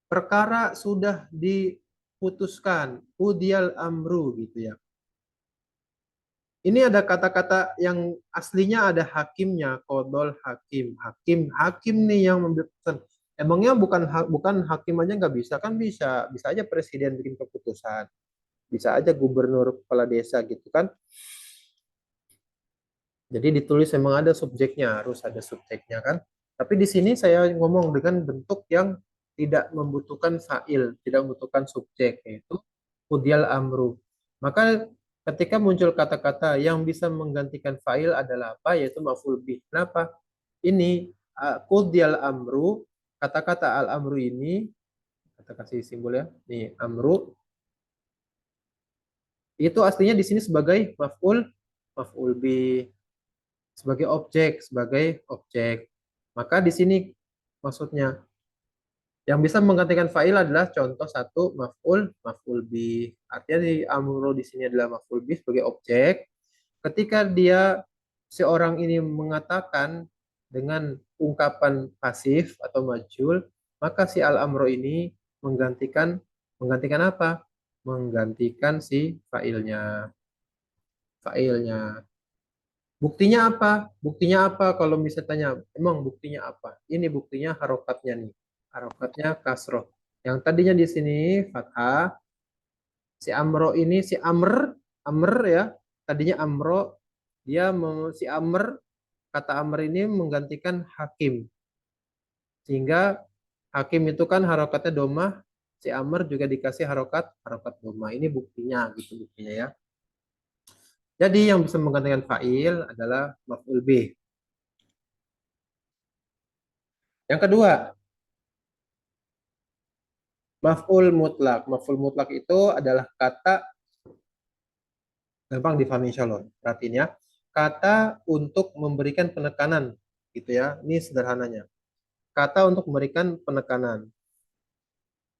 perkara sudah diputuskan, udial amru gitu ya. Ini ada kata-kata yang aslinya ada hakimnya, kodol hakim, hakim nih yang membuat keputusan. Emangnya bukan hakim aja nggak bisa kan bisa aja presiden bikin keputusan, bisa aja gubernur kepala desa gitu kan. Jadi ditulis memang ada subjeknya, harus ada subjeknya kan. Tapi di sini saya ngomong dengan bentuk yang tidak membutuhkan fa'il, tidak membutuhkan subjek, yaitu kudial amru. Maka ketika muncul kata-kata yang bisa menggantikan fa'il adalah apa? Yaitu maf'ul bih. Kenapa? Ini kudial amru, kata-kata al-amru ini, kita kasih simbol ya, nih amru, itu aslinya di sini sebagai maf'ul bih, sebagai objek. Maka di sini maksudnya yang bisa menggantikan fa'il adalah contoh satu maf'ul bih. Artinya di amru di sini adalah maf'ul bih sebagai objek. Ketika dia seorang ini mengatakan dengan ungkapan pasif atau majul, maka si al-amru ini menggantikan menggantikan apa? Menggantikan si fa'ilnya. Fa'ilnya. Buktinya apa? Buktinya apa? Kalau misalnya tanya, emang buktinya apa? Ini buktinya harokatnya nih. Harokatnya kasroh. Yang tadinya di sini fathah, si amro ini si amr ya. Tadinya amro, si amr, kata amr ini menggantikan hakim. Sehingga hakim itu kan harokatnya domah, si amr juga dikasih harokat domah. Ini buktinya gitu buktinya ya. Jadi yang bisa menggantikan fa'il adalah maf'ul bih. Yang kedua, maf'ul mutlak. Maf'ul mutlak itu adalah kata, gampang difahami insya Allah. Perhatiin ya. Kata untuk memberikan penekanan. Gitu ya. Ini sederhananya. Kata untuk memberikan penekanan.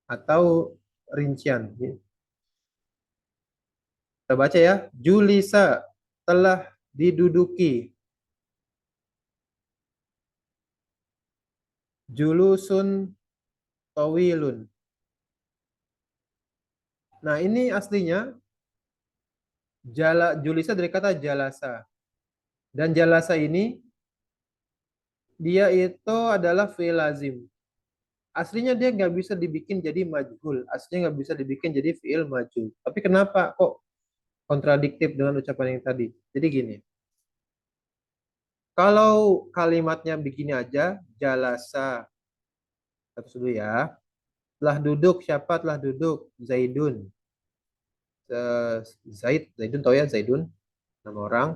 Atau rincian. Kita baca ya. Julisa telah diduduki. Julusun tawilun. Nah ini aslinya julisa dari kata jalasa. Dan jalasa ini dia itu adalah fi'il lazim. Aslinya dia nggak bisa dibikin jadi majhul. Aslinya nggak bisa dibikin jadi fi'il majhul. Tapi kenapa kok kontradiktif dengan ucapan yang tadi? Jadi gini, kalau kalimatnya begini aja, jalasa, satu dulu ya. Telah duduk, siapa telah duduk? Zaidun. Zaidun tahu ya Zaidun, nama orang.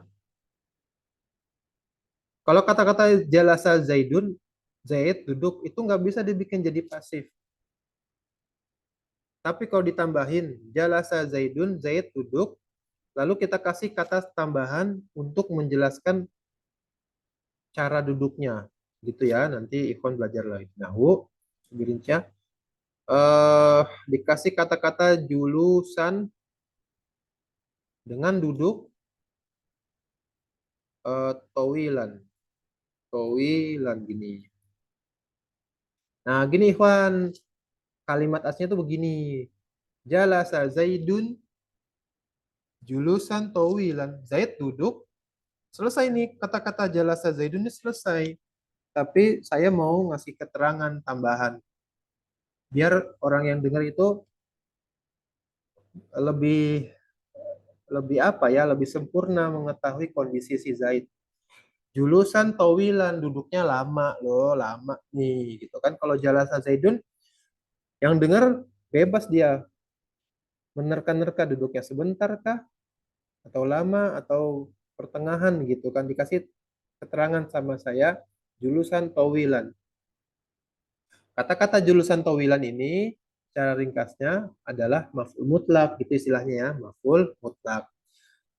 Kalau kata-kata jalasa Zaidun, Zaid duduk itu nggak bisa dibikin jadi pasif. Tapi kalau ditambahin jalasa Zaidun, Zaid duduk, lalu kita kasih kata tambahan untuk menjelaskan cara duduknya. Gitu ya, nanti Ikhwan belajar lagi. Nahu, Birinca. Dikasih kata-kata julusan dengan duduk towilan. Towilan gini. Nah, gini Ikhwan, kalimat aslinya tuh begini. Jalasa Zaidun julusan tawilan. Zaid duduk. Selesai nih kata-kata jalasa Zaidun ini selesai. Tapi saya mau ngasih keterangan tambahan. Biar orang yang dengar itu lebih lebih apa ya, lebih sempurna mengetahui kondisi si Zaid. Julusan tawilan duduknya lama loh, lama nih gitu kan. Kalau jalasa Zaidun yang dengar bebas dia menerka-nerka duduknya sebentar kah atau lama atau pertengahan gitu kan, dikasih keterangan sama saya julusan tawilan. Kata-kata julusan tawilan ini cara ringkasnya adalah maf'ul mutlak gitu istilahnya ya, maf'ul mutlak.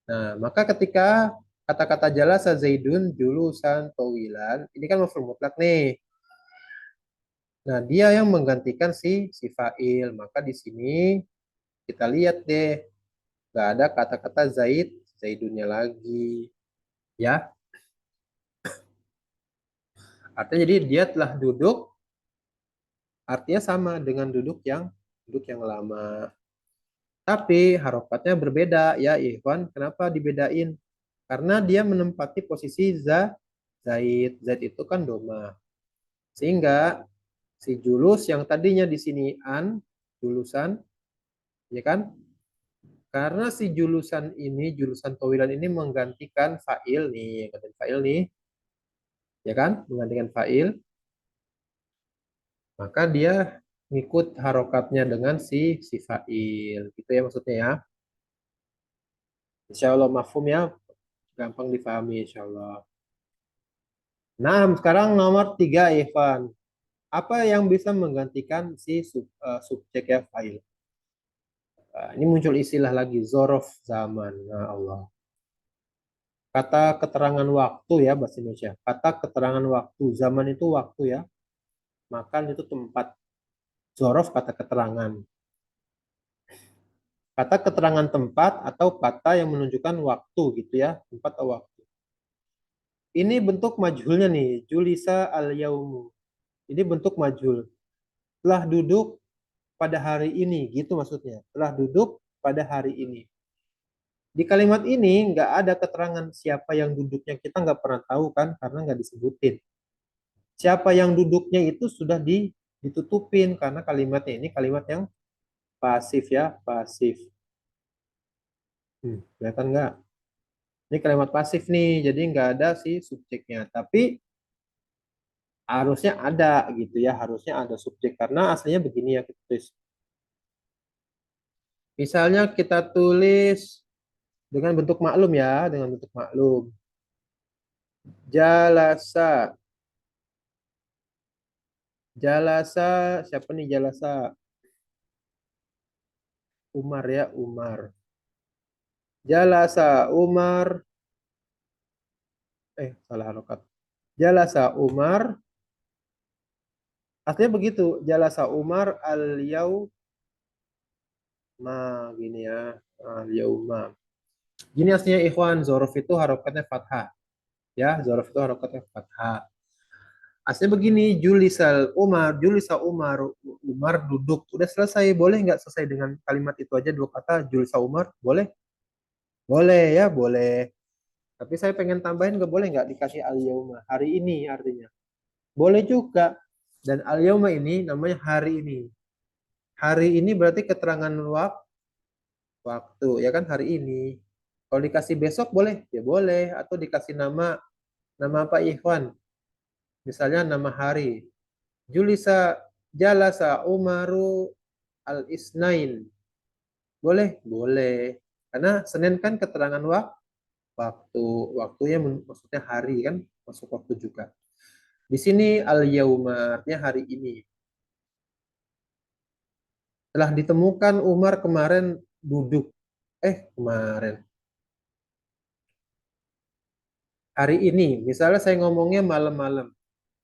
Nah, maka ketika kata-kata jalasa Zaidun julusan tawilan, ini kan maf'ul mutlak nih. Nah, dia yang menggantikan si fa'il. Maka di sini kita lihat deh, nggak ada kata-kata Zaid, Zaidunnya lagi. Ya, artinya jadi dia telah duduk, artinya sama dengan duduk yang lama. Tapi harokatnya berbeda ya, Ikhwan. Kenapa dibedain? Karena dia menempati posisi Zaid. Zaid itu kan doma. Sehingga si julus yang tadinya di sini julusan, ya kan? Karena si julusan tawilan ini menggantikan fa'il nih, ya kan? Menggantikan fa'il, maka dia ngikut harokatnya dengan si fa'il. Gitu ya maksudnya ya. Insya Allah mafhum ya, gampang difahami insya Allah. Nah, sekarang nomor 3, Ivan. Apa yang bisa menggantikan si subjek ya fa'il? Ini muncul istilah lagi, zorof zaman. Nah, Allah. Kata keterangan waktu ya bahasa Indonesia. Kata keterangan waktu. Zaman itu waktu ya. Makan itu tempat. Zorof kata keterangan. Kata keterangan tempat atau kata yang menunjukkan waktu gitu ya. Tempat atau waktu. Ini bentuk majhulnya nih. Julisa al-yaumu. Ini bentuk majhul. Telah duduk pada hari ini. Gitu maksudnya. Telah duduk pada hari ini. Di kalimat ini nggak ada keterangan siapa yang duduknya. Kita nggak pernah tahu kan. Karena nggak disebutin. Siapa yang duduknya itu sudah ditutupin. Karena kalimatnya ini kalimat yang pasif ya. Pasif. Kelihatan nggak? Ini kalimat pasif nih, jadi nggak ada si subjeknya. Tapi harusnya ada gitu ya, harusnya ada subjek. Karena aslinya begini ya kita tulis. Misalnya kita tulis dengan bentuk maklum ya, dengan bentuk maklum. Jalasa. Jalasa, siapa nih jalasa? Umar ya, Umar. Jalasa Umar. Salah harokat. Jalasa Umar. Artinya begitu. Jalasa Umar gini ya. Al-yauma. Gini aslinya ikhwan, zorof itu harokatnya fathah. Ya, zorof itu harokatnya fathah. Aslinya begini, Julisa Umar, Umar duduk. Udah selesai, boleh nggak selesai dengan kalimat itu aja dua kata, Julisa Umar? Boleh? Boleh ya, boleh. Tapi saya pengen tambahin, nggak boleh nggak dikasih al-yauma, hari ini artinya. Boleh juga. Dan al-yauma ini namanya hari ini. Hari ini berarti keterangan waktu, ya kan hari ini. Kalau dikasih besok boleh? Ya boleh. Atau dikasih nama apa Ikhwan? Misalnya nama hari. Julisa Jalasa Umaru al-Isnain. Boleh? Boleh. Karena Senin kan keterangan waktu. Waktunya maksudnya hari kan. Masuk waktu juga. Di sini al-yauma artinya hari ini. Telah ditemukan Umar kemarin duduk. Kemarin. Hari ini, misalnya saya ngomongnya malam-malam.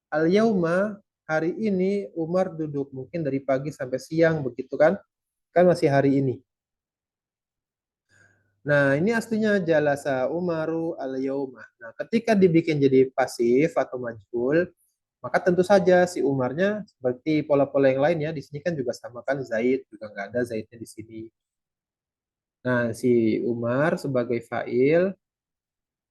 Al-yauma, hari ini Umar duduk. Mungkin dari pagi sampai siang, begitu kan? Kan masih hari ini. Nah, ini aslinya jalasa Umaru al-yauma. Nah, ketika dibikin jadi pasif atau majhul, maka tentu saja si Umarnya seperti pola-pola yang lain ya. Di sini kan juga sama kan Zaid, juga nggak ada Zaidnya di sini. Nah, si Umar sebagai fa'il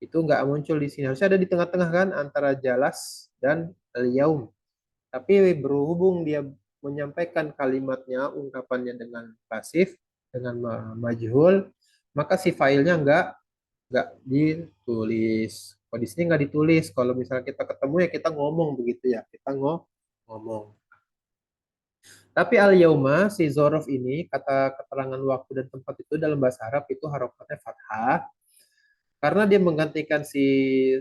itu nggak muncul di sini. Harusnya ada di tengah-tengah kan antara jalas dan al-yaum. Tapi berhubung dia menyampaikan kalimatnya, ungkapannya dengan pasif, dengan majhul, maka si fa'ilnya nggak ditulis. Kalau di sini nggak ditulis. Kalau misalnya kita ketemu ya kita ngomong begitu ya. Kita ngomong. Tapi al-yauma, si zorof ini, kata keterangan waktu dan tempat itu dalam bahasa Arab itu harokatnya fathah. Karena dia menggantikan si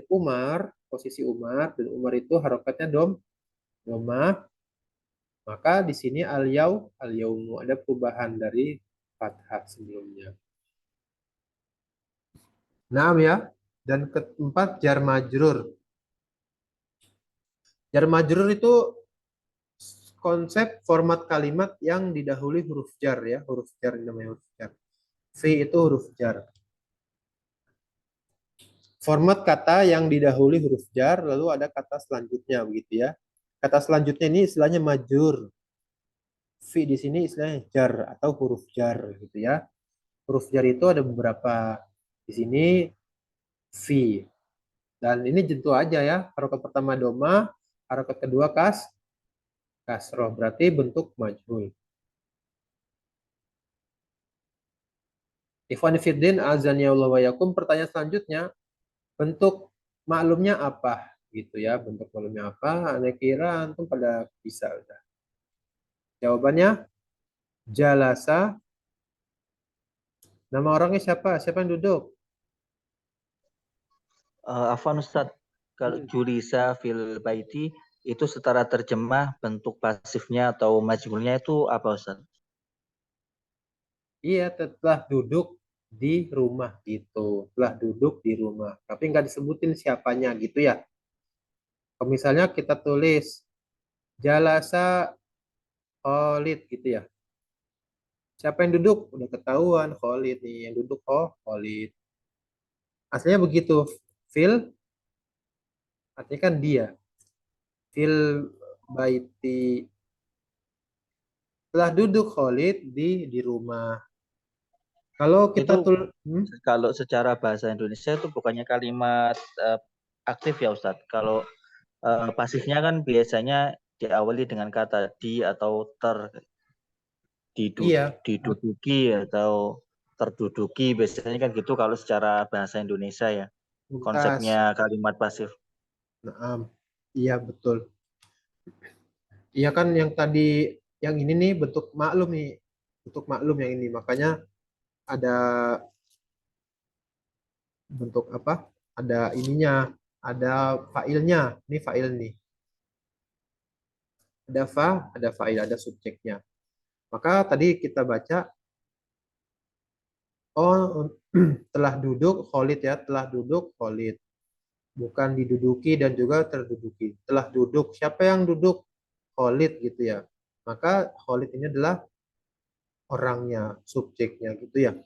Umar, posisi Umar, dan Umar itu harokatnya doma, maka di sini al-yaumu, ada perubahan dari fathah sebelumnya. Nah ya, dan keempat jar majrur. Jar majrur itu konsep format kalimat yang didahului huruf jar ya, huruf jar namanya huruf jar. V itu huruf jar. Format kata yang didahului huruf jar, lalu ada kata selanjutnya begitu ya. Kata selanjutnya ini istilahnya majur. V di sini istilahnya jar atau huruf jar gitu ya. Huruf jar itu ada beberapa. Di sini V. Dan ini tentu aja ya. Harokat pertama doma, harokat kedua kasroh. Berarti bentuk majhul. Ikhwan Fiddin azaniyallahu wa yakum. Pertanyaan selanjutnya, bentuk maklumnya apa? Gitu ya, bentuk maklumnya apa? Anda kira antum pada bisa udah. Jawabannya jalasa. Nama orangnya siapa? Siapa yang duduk? Afwan Ustadz, kalau julisa fil baiti itu setara terjemah bentuk pasifnya atau majhulnya itu apa Ustadz? Iya, telah duduk di rumah gitu. Telah duduk di rumah. Tapi nggak disebutin siapanya gitu ya. Kalau misalnya kita tulis jalasa Khalid gitu ya. Siapa yang duduk? Udah ketahuan Khalid nih. Yang duduk Khalid. Aslinya begitu. Fil artinya kan dia. Fil baiti. Telah duduk Khalid di rumah. Kalau kita Itu tulis kalau secara bahasa Indonesia itu bukannya kalimat aktif ya Ustadz. Kalau pasifnya kan biasanya diawali dengan kata di atau iya, diduduki atau terduduki. Biasanya kan gitu kalau secara bahasa Indonesia ya. bekas. Konsepnya kalimat pasif. Nah, iya betul. Iya kan yang tadi yang ini nih bentuk maklum nih. Bentuk maklum yang ini. Makanya ada bentuk apa? Ada ininya, ada failnya. Ini fail nih. Ada fa'il, ada subjeknya. Maka tadi kita baca, oh telah duduk Khalid ya, telah duduk Khalid. Bukan diduduki dan juga terduduki. Telah duduk, siapa yang duduk? Khalid gitu ya. Maka Khalid ini adalah orangnya, subjeknya gitu ya.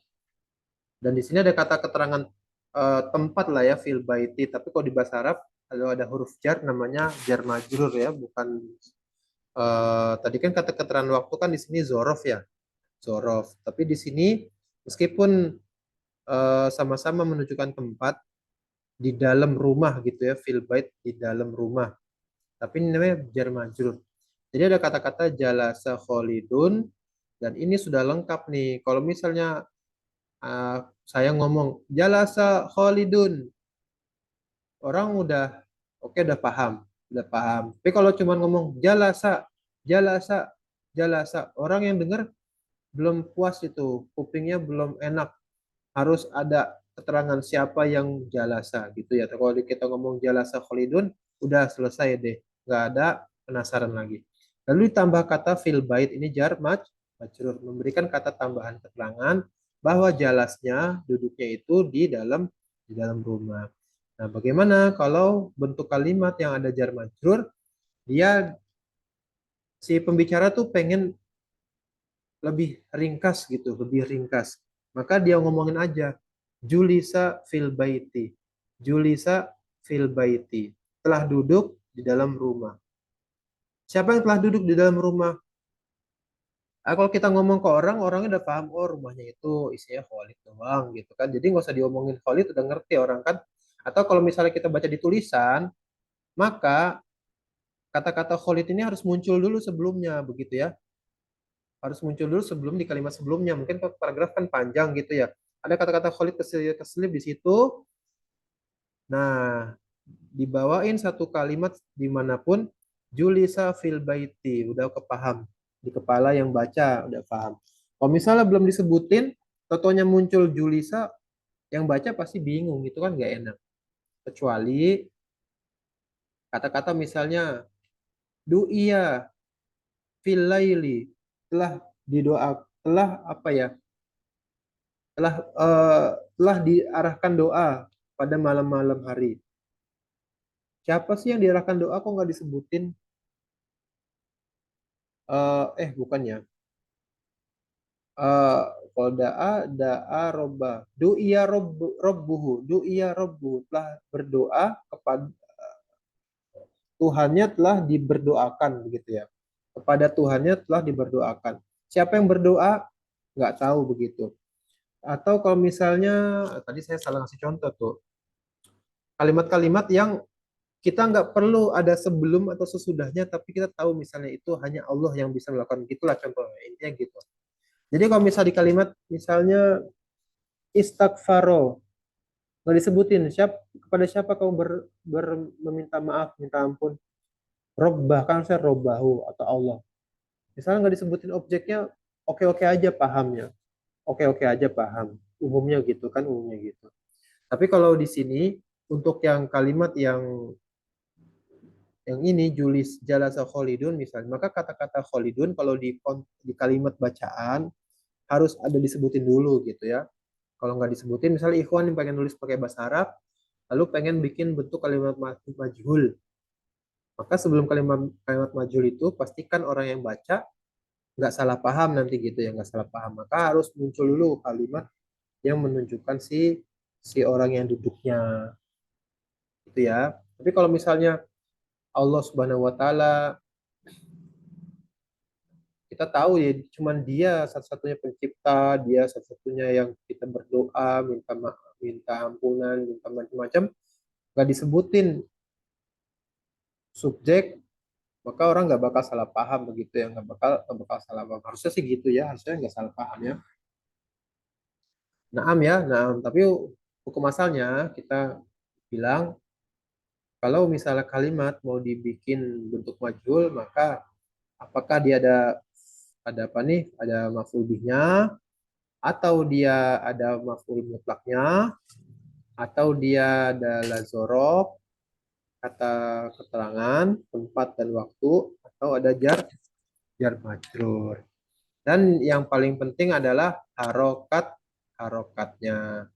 Dan di sini ada kata keterangan tempat lah ya, fil baiti. Tapi kalau di bahasa Arab, kalau ada huruf jar namanya jar majrur ya, bukan tadi kan kata keterangan waktu kan di sini zorof ya, zorof. Tapi di sini meskipun sama-sama menunjukkan tempat di dalam rumah gitu ya, fil bait di dalam rumah. Tapi ini namanya jar majrur. Jadi ada kata-kata jalasa kholidun dan ini sudah lengkap nih. Kalau misalnya saya ngomong jalasa kholidun, orang udah paham. Tapi kalau cuma ngomong jalasa, jalasa, orang yang dengar belum puas itu, kupingnya belum enak. Harus ada keterangan siapa yang jalasa gitu ya. Kalau kita ngomong jalasa Khalidun, udah selesai deh, nggak ada penasaran lagi. Lalu ditambah kata fil bait ini jar majrur, memberikan kata tambahan keterangan bahwa jalasnya duduknya itu di dalam rumah. Nah, bagaimana kalau bentuk kalimat yang ada jar majrur, dia si pembicara tuh pengen lebih ringkas gitu, lebih ringkas. Maka dia ngomongin aja, Julisa fil baiti. Julisa fil baiti. Telah duduk di dalam rumah. Siapa yang telah duduk di dalam rumah? Kalau kita ngomong ke orang, orangnya udah paham, oh rumahnya itu isinya Khalid doang gitu kan. Jadi nggak usah diomongin Khalid, udah ngerti orang kan. Atau kalau misalnya kita baca di tulisan, maka kata-kata Khalid ini harus muncul dulu sebelumnya, begitu ya. Harus muncul dulu sebelum di kalimat sebelumnya. Mungkin paragraf kan panjang gitu ya. Ada kata-kata Khalid keselip di situ. Nah, dibawain satu kalimat dimanapun, Julisa fil baiti, udah kepaham. Di kepala yang baca udah paham. Kalau misalnya belum disebutin, totonya muncul Julisa, yang baca pasti bingung gitu kan, nggak enak. Kecuali kata-kata misalnya, du'iya fil laili, telah didoa, telah apa ya, telah diarahkan doa pada malam-malam hari. Siapa sih yang diarahkan doa kok nggak disebutin? Bukan ya. Eh, Kalau da'a robba. Du'iya robbuhu. Telah berdoa kepada Tuhannya, telah diberdoakan begitu ya. Kepada Tuhannya telah diberdoakan. Siapa yang berdoa? Nggak tahu begitu. Atau kalau misalnya, tadi saya salah ngasih contoh tuh. Kalimat-kalimat yang kita nggak perlu ada sebelum atau sesudahnya, tapi kita tahu misalnya itu hanya Allah yang bisa melakukan, gitulah contohnya, intinya gitu. Jadi kalau misal di kalimat misalnya istighfaro, nggak disebutin kepada siapa kamu meminta maaf, minta ampun. Robbah, kan saya robbahu atau Allah. Misalnya nggak disebutin objeknya, oke-oke aja pahamnya. Oke-oke aja paham. Umumnya gitu kan, umumnya gitu. Tapi kalau di sini, untuk yang kalimat yang ini Julis Jalasa Khalidun misalnya, maka kata-kata Khalidun kalau di kalimat bacaan harus ada disebutin dulu gitu ya. Kalau nggak disebutin, misalnya Ikhwan yang pengen nulis pakai bahasa Arab, lalu pengen bikin bentuk kalimat majhul, maka sebelum kalimat kalimat majhul itu pastikan orang yang baca nggak salah paham nanti gitu ya, nggak salah paham. Maka harus muncul dulu kalimat yang menunjukkan si si orang yang duduknya itu ya. Tapi kalau misalnya Allah Subhanahu wa taala, kita tahu ya cuman dia satu-satunya pencipta, dia satu-satunya yang kita berdoa, minta maaf, minta ampunan, minta macam-macam, nggak disebutin subjek, maka orang nggak bakal salah paham begitu ya, nggak bakal salah paham. Harusnya sih gitu ya, harusnya nggak salah paham ya. Naam ya, naam. Tapi hukum asalnya kita bilang kalau misalnya kalimat mau dibikin bentuk majhul, maka apakah dia ada apa nih? Ada maf'ul bihnya, atau dia ada maf'ul mutlaknya, atau dia ada lazorof, kata keterangan, tempat dan waktu, atau ada jar jar majrur. Dan yang paling penting adalah harokatnya.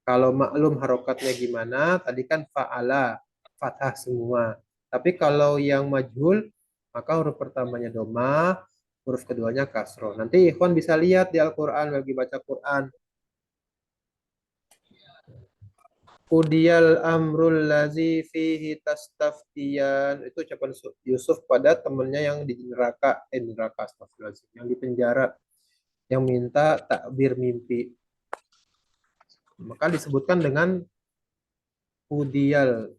Kalau maklum harokatnya gimana? Tadi kan fa'ala, fathah semua. Tapi kalau yang majhul, maka huruf pertamanya doma, huruf keduanya kasroh. Nanti ikhwan bisa lihat di Al-Quran, lagi baca Quran. Qudiyal amrul lazi fihi tastaftiyan. Itu ucapan Yusuf pada temannya yang di neraka, astagfirullahaladzim, yang di penjara, yang minta takbir mimpi. Maka disebutkan dengan Qudiyal,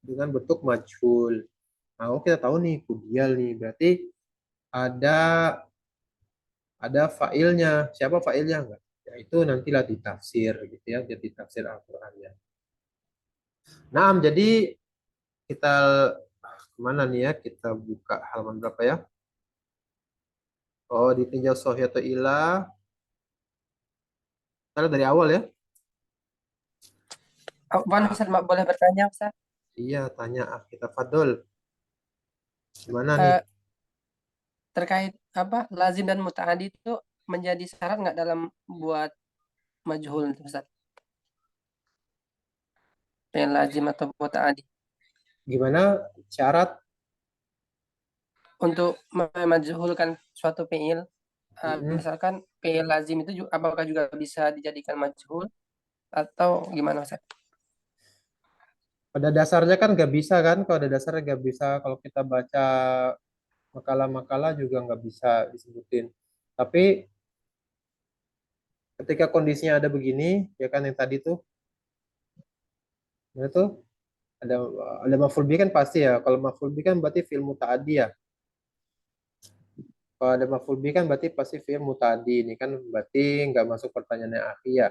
dengan bentuk majhul. Nah, kita tahu nih Qudiyal nih, berarti ada failnya. Siapa failnya enggak? Ya itu nantilah ditafsir gitu ya, jadi tafsir Al-Qur'annya. Nah, jadi kita kemana nih ya? Kita buka halaman berapa ya? Oh, ditinjau sohya atau ilah. Kita dari awal ya. Afwan Ustaz, boleh bertanya Ustaz? Iya, tanya kita Fadol. Gimana nih? terkait apa lazim dan muta'adi itu menjadi syarat nggak dalam buat majhul itu Ustaz? Fi'il lazim atau muta'adi Gimana syarat? untuk memajhulkan suatu fi'il. Mm-mm. Misalkan fi'il lazim itu apakah juga bisa dijadikan majhul atau gimana Ustaz? Pada dasarnya kan nggak bisa kan? Kalau ada dasarnya nggak bisa. Kalau kita baca makalah-makalah juga nggak bisa disebutin. Tapi ketika kondisinya ada begini, ya kan yang tadi tuh, itu ada ada maf'ul bihi kan pasti ya. Kalau maf'ul bihi kan berarti fi'il muta'addi ya. Kalau ada maf'ul bihi kan berarti pasti fi'il muta'addi. Ini kan berarti nggak masuk pertanyaannya akhi ya.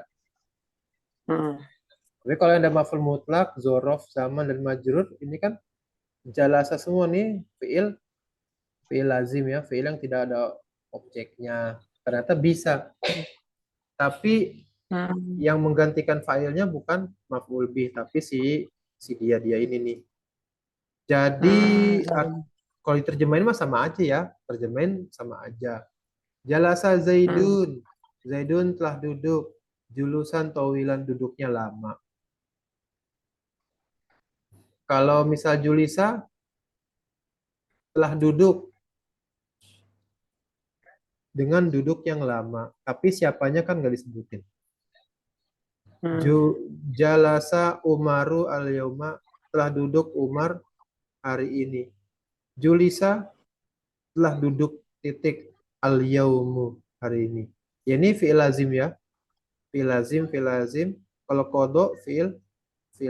Hmm. Tapi kalau ada maf'ul mutlak, zorof, zaman dan majrur, ini kan jalasa semua nih fi'il fi'il lazim ya, fi'il yang tidak ada objeknya. Ternyata bisa. Tapi Hmm. yang menggantikan fa'ilnya bukan maf'ul bih, tapi si dia ini nih. Jadi Hmm. kalau diterjemahin mah sama aja ya, terjemahin sama aja. Jalasa Hmm. Zaidun, Zaidun telah duduk. Julusan tawilan duduknya lama. Kalau misal Julisa telah duduk dengan duduk yang lama, tapi siapanya kan nggak disebutin. Hmm. Jalasa Umaru al-yauma, telah duduk Umar hari ini. Julisa telah duduk titik al-yaumu hari ini. Ya, ini fi'il lazim ya. Fi'il lazim, fi'il lazim. Kalau kodok fi'il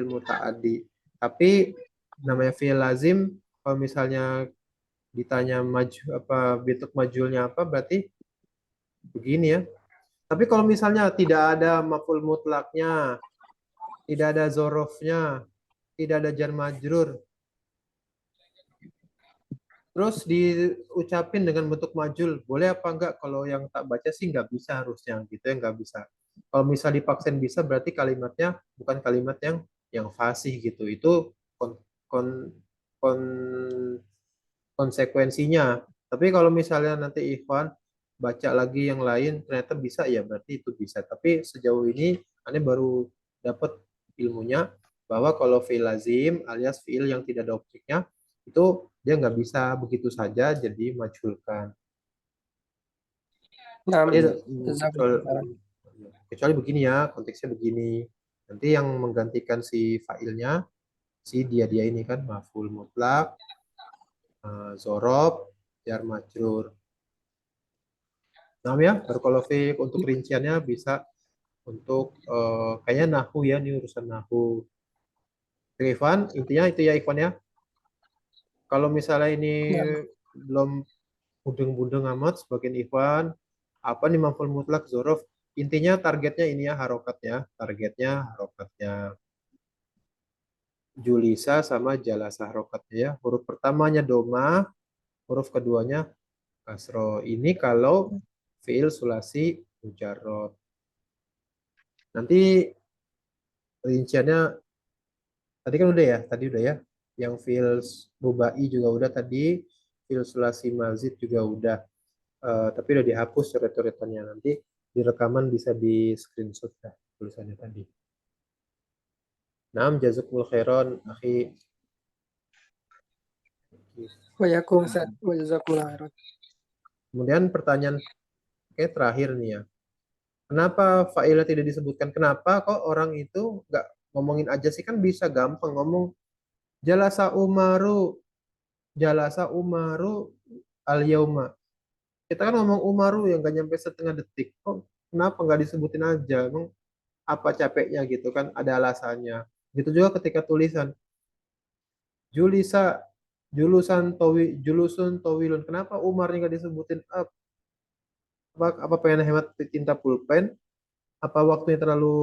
muta'addi. Tapi namanya fi'il lazim, kalau misalnya ditanya maju apa bentuk majulnya apa, berarti begini ya. Tapi kalau misalnya tidak ada maf'ul mutlaknya, tidak ada zorofnya, tidak ada jar majrur, terus diucapin dengan bentuk majul, boleh apa enggak? Kalau yang tak baca sih nggak bisa harusnya gitu ya, nggak bisa. Kalau misal dipaksain bisa, berarti kalimatnya bukan kalimat yang fasih gitu. Itu kon, kon, kon- konsekuensinya. Tapi kalau misalnya nanti Ikhwan baca lagi yang lain ternyata bisa, ya berarti itu bisa. Tapi sejauh ini Anda baru dapat ilmunya bahwa kalau fi'il lazim alias fi'il yang tidak ada objeknya itu dia nggak bisa begitu saja jadi majhulkan. Nah, Kecuali, kecuali, jazakumullah khairan. kecuali begini ya, konteksnya begini. Nanti yang menggantikan si fa'ilnya, si dia ini kan maf'ul mutlak, zorob, jar majrur. Nah ya, barakallahu fiik. Untuk rinciannya bisa untuk kayaknya nahu ya, ini urusan nahu. Oke, Ivan, intinya itu ya Ivan ya. Kalau misalnya ini Nah, belum mudeng-mudeng amat sebagian Ivan, apa nih maf'ul mutlak zorof? Intinya targetnya ini ya harokatnya, targetnya harokatnya. Julisa sama jalasa harokatnya ya. Huruf pertamanya doma, huruf keduanya kasro. Ini kalau fiil sulasi mujarrad. Nanti rinciannya tadi kan udah ya, tadi udah ya. Yang fiil rubai juga udah tadi, fiil sulasi mazid juga udah. Tapi udah dihapus coret-coretannya. Nanti di rekaman bisa di screenshot dah tulisannya tadi. Naam jazakumul khairan, akhi. wa yakum Ustaz, wa jazakumullah khairan. Kemudian pertanyaan terakhir nih ya. Kenapa fa'ilah tidak disebutkan? Kenapa kok orang itu nggak ngomongin aja sih, kan bisa gampang ngomong jalasa Umaru, jalasa Umaru al-yauma. Kita kan ngomong Umaru yang nggak nyampe setengah detik. Kok kenapa nggak disebutin aja? Emang apa capeknya gitu kan? Ada alasannya. Gitu juga ketika tulisan Julisa, julusun towilun. Kenapa Umar nggak disebutin? Apa pengen hemat tinta pulpen? Apa waktunya terlalu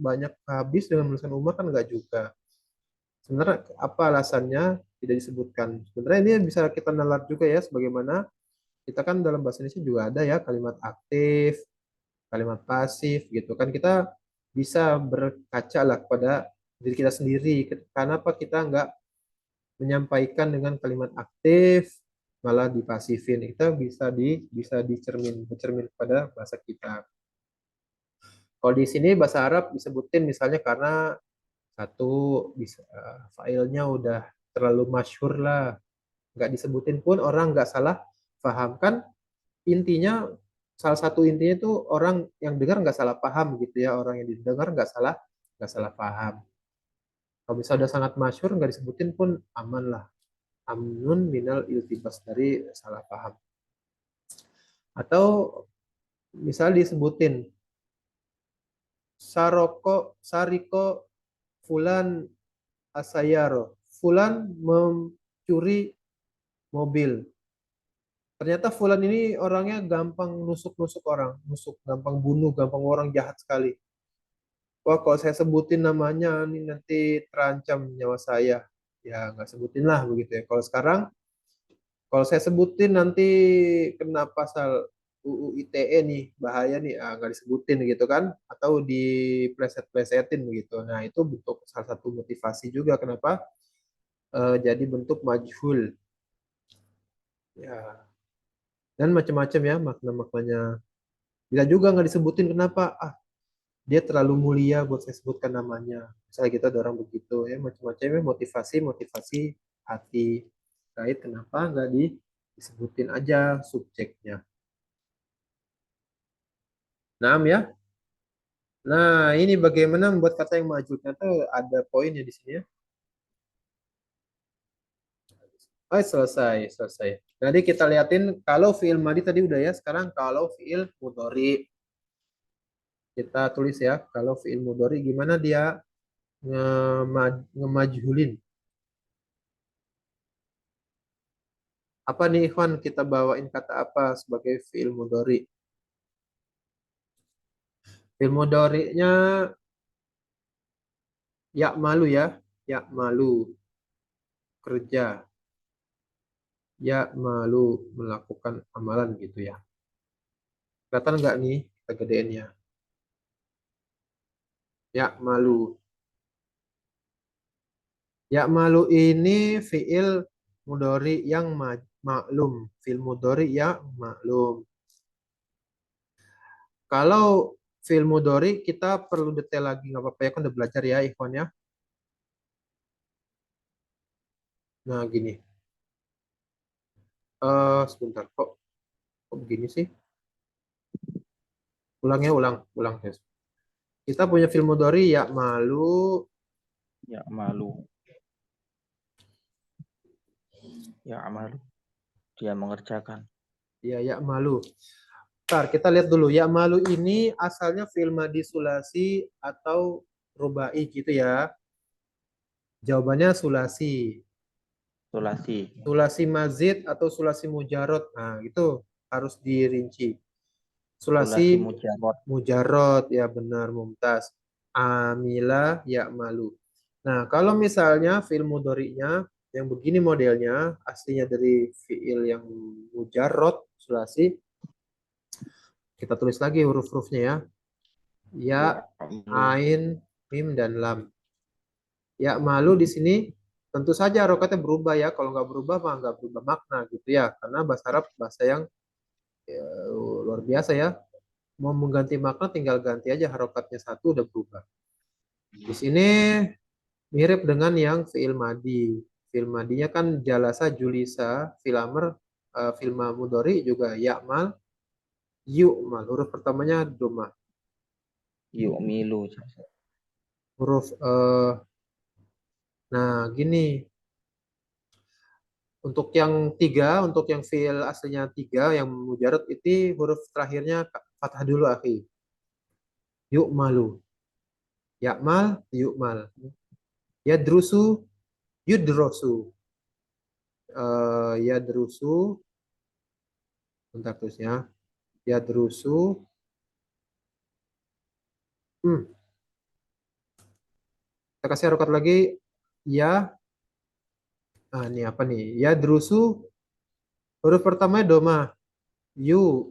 banyak habis dengan menuliskan Umar, kan nggak juga. Sebenarnya apa alasannya tidak disebutkan? Sebenarnya ini bisa kita nalar juga ya, sebagaimana kita kan dalam bahasa Indonesia juga ada ya kalimat aktif, kalimat pasif gitu kan. Kita bisa berkaca lah kepada diri kita sendiri. Kenapa kita nggak menyampaikan dengan kalimat aktif, malah dipasifin. Itu bisa bercermin pada bahasa kita. Kalau di sini bahasa Arab disebutin misalnya karena satu bisa filenya udah terlalu masyhur lah, nggak disebutin pun orang nggak salah paham kan. Intinya salah satu intinya itu orang yang dengar nggak salah paham gitu ya, orang yang didengar nggak salah paham. Kalau misalnya udah sangat masyhur nggak disebutin pun aman lah, amnun minal iltibas, dari salah paham. Atau misal disebutin sariko fulan asayaro, fulan mencuri mobil. Ternyata fulan ini orangnya gampang nusuk-nusuk orang, gampang bunuh, gampang orang jahat sekali. Wah, kalau saya sebutin namanya ini nanti terancam nyawa saya. Ya, nggak sebutin lah begitu ya. Kalau saya sebutin nanti kena pasal UU ITE nih, bahaya nih, nggak disebutin gitu kan, atau dipleset-plesetin begitu. Nah, itu bentuk salah satu motivasi juga kenapa jadi bentuk majhul. Ya, dan macam-macam ya makna-maknanya. Bisa juga nggak disebutin kenapa? Dia terlalu mulia buat saya sebutkan namanya. Misalnya kita ada orang begitu ya, macam-macam ya, motivasi hati kait kenapa nggak disebutin aja subjeknya. Nah ya. Nah, ini bagaimana membuat kata yang maju. Ternyata ada poinnya di sini ya. Selesai. Jadi kita liatin kalau fiil madi tadi udah ya, sekarang kalau fiil mudhari. Kita tulis ya, kalau fiil mudhari gimana dia ngemajhulin. Apa nih Ikhwan, kita bawain kata apa sebagai fiil mudhari? Fiil mudhari'nya ya malu ya, ya malu kerja, ya malu melakukan amalan gitu ya. Kelihatan nggak nih kita gedeinnya? Ya malu. Ya malu ini fiil mudhari yang maklum, fiil mudhari yang maklum. Kalau fiil mudhari kita perlu detail lagi, nggak apa-apa ya, kan udah belajar ya Ikhwan ya. Nah gini, sebentar kok begini sih? Ulang ya, ulang guys. Kita punya fiil mudhari ya malu. Ya malu. Ya malu. Dia mengerjakan. Ya malu. Bentar, kita lihat dulu. Ya malu ini asalnya fiil madi sulasi atau rubai gitu ya. Jawabannya sulasi. Sulasi. Sulasi mazid atau sulasi mujarot. Nah, itu harus dirinci. Sulasi Sulasi mujarot. mujarot, ya benar Mumtaz. Amila ya malu. Nah, kalau misalnya fiil mudhari'nya yang begini modelnya, aslinya dari fiil yang mujarot, sulasi, kita tulis lagi huruf-hurufnya ya. Ya, ain, mim, dan lam. Ya malu di sini tentu saja harokatnya berubah ya. Kalau nggak berubah mah nggak berubah makna gitu ya. Karena bahasa Arab bahasa yang luar biasa ya. Mau mengganti makna tinggal ganti aja harokatnya satu udah berubah. Di sini mirip dengan yang fiil madi. Fiil madinya kan jalasa, julisa, fiil amr, fiil mudhari juga ya'mal, yu'mal. Huruf pertamanya domah. Yu'milu. Huruf nah gini. Untuk yang tiga, untuk yang fiil aslinya tiga, yang mujarad itu huruf terakhirnya fathah dulu akhi. Yuk malu. Yakmal, yukmal. Yadrusu, yudrosu. Yadrusu, bentar terusnya. Yadrusu. Kita kasih harokat lagi. Ya. Ini apa nih? Yadrusu. Huruf pertamanya doma. Yu.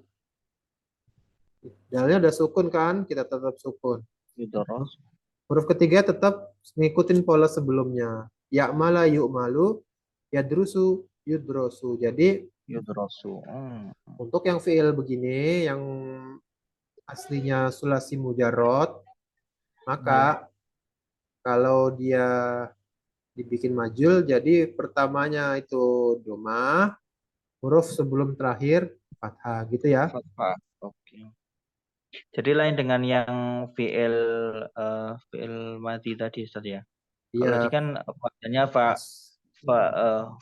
Dalnya udah sukun kan? Kita tetap sukun. Yudros. Huruf ketiga tetap ngikutin pola sebelumnya. Ya'mala yu'malu, yadrusu, yudrosu. Jadi Yudrosu. Untuk yang fiil begini, yang aslinya sulasi mujarot, maka kalau dia dibikin majul, jadi pertamanya itu doma, huruf sebelum terakhir fathah gitu ya. Fathah. Oke. Jadi lain dengan yang fiil madi tadi Ustaz ya. Kalau tadi Iya, kan bacanya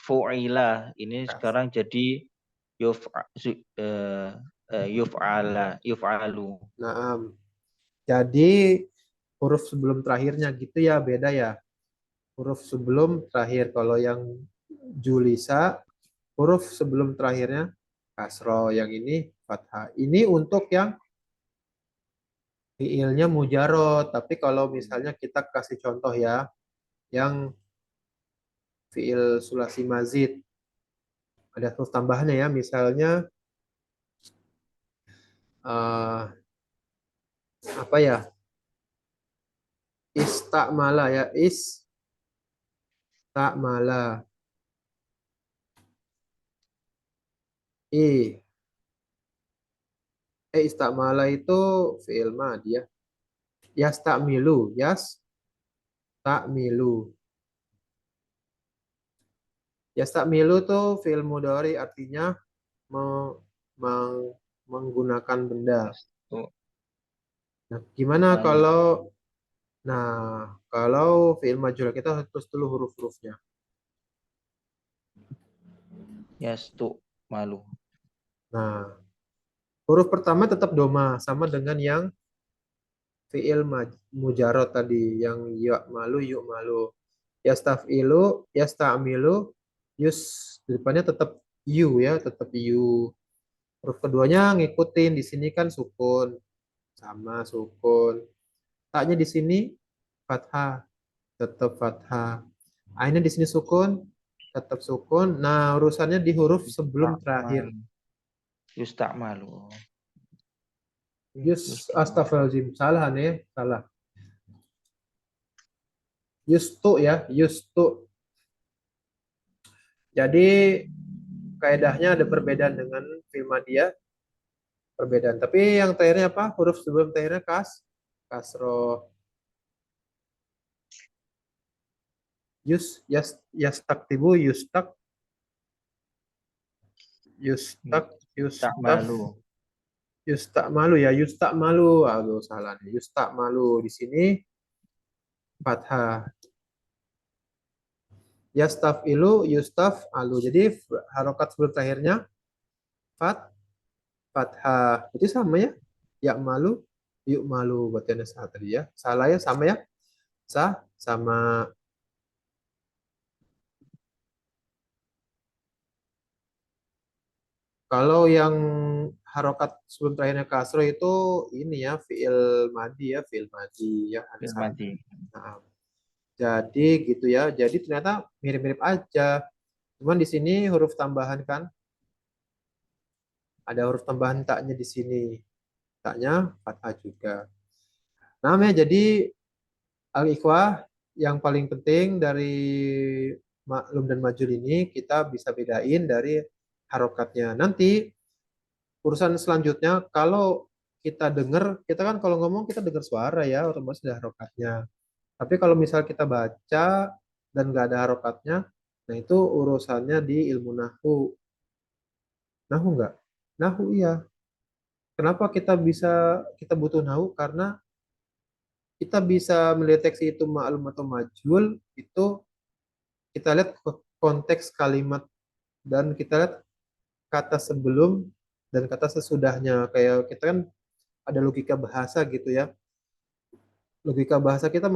fu'ila, ini sekarang jadi yuf'alu. nah, jadi huruf sebelum terakhirnya gitu ya, beda ya. Huruf sebelum terakhir. Kalau yang julisa, huruf sebelum terakhirnya kasro. Yang ini fathah. Ini untuk yang fiilnya mujarot. Tapi kalau misalnya kita kasih contoh ya, yang fiil sulasi mazid. Ada huruf tambahannya ya, misalnya apa ya? Istakmala ya, istakmala. Istakmala itu fiil madi ya. Yastakmilu, yastakmilu. Yastakmilu tuh fiil mudhari artinya menggunakan benda. Nah, gimana kalau fiil majhul kita terus dulu huruf-hurufnya. Yastu malu. Nah, huruf pertama tetap doma sama dengan yang fiil mujarot tadi yang ya malu yuk malu. Yastafilu, yastamilu, depannya tetap yu ya, tetap yu. Huruf keduanya ngikutin di sini kan sukun sama sukun. Taknya di sini fathah, tetap fathah. Ainnya di sini sukun, tetap sukun. Nah, urusannya di huruf sebelum terakhir. Yustakmalu. Astagfirullahaladzim. Salah nih, salah. Yustu ya, yustu. Jadi kaidahnya ada perbedaan dengan fiil madiyah. Perbedaan. Tapi yang terakhirnya apa? Huruf sebelum terakhirnya kasroh. Yastaktibu, yustakmalu ya, yustakmalu. Aduh, salah nih. Yustakmalu di sini fathah. Yastafilu, yustaf'alu. Jadi harokat sebelum terakhirnya fathah. Itu sama ya. Ya malu, yuk malu. Berarti ada salah tadi ya. Salah ya, sama ya. Sama. Kalau yang harokat sebelum terakhirnya kasro itu ini ya, fi'il madi ya, fi'il madi ya. Fi'il madi. Nah, jadi gitu ya. Jadi ternyata mirip-mirip aja. Cuman di sini huruf tambahan kan. Ada huruf tambahan taknya di sini. Taknya fathah juga. Namanya jadi al-ikhwah yang paling penting dari maklum dan majul ini kita bisa bedain dari harokatnya. Nanti urusan selanjutnya kalau kita dengar, kita kan kalau ngomong kita dengar suara ya, otomatis ada harokatnya. Tapi kalau misal kita baca dan nggak ada harokatnya, nah itu urusannya di ilmu nahu. Nahu nggak? Nahu iya. Kenapa kita butuh nahu? Karena kita bisa mendeteksi itu maklum atau majhul, itu kita lihat konteks kalimat dan kita lihat kata sebelum dan kata sesudahnya. Kayak kita kan ada logika bahasa gitu ya. Logika bahasa kita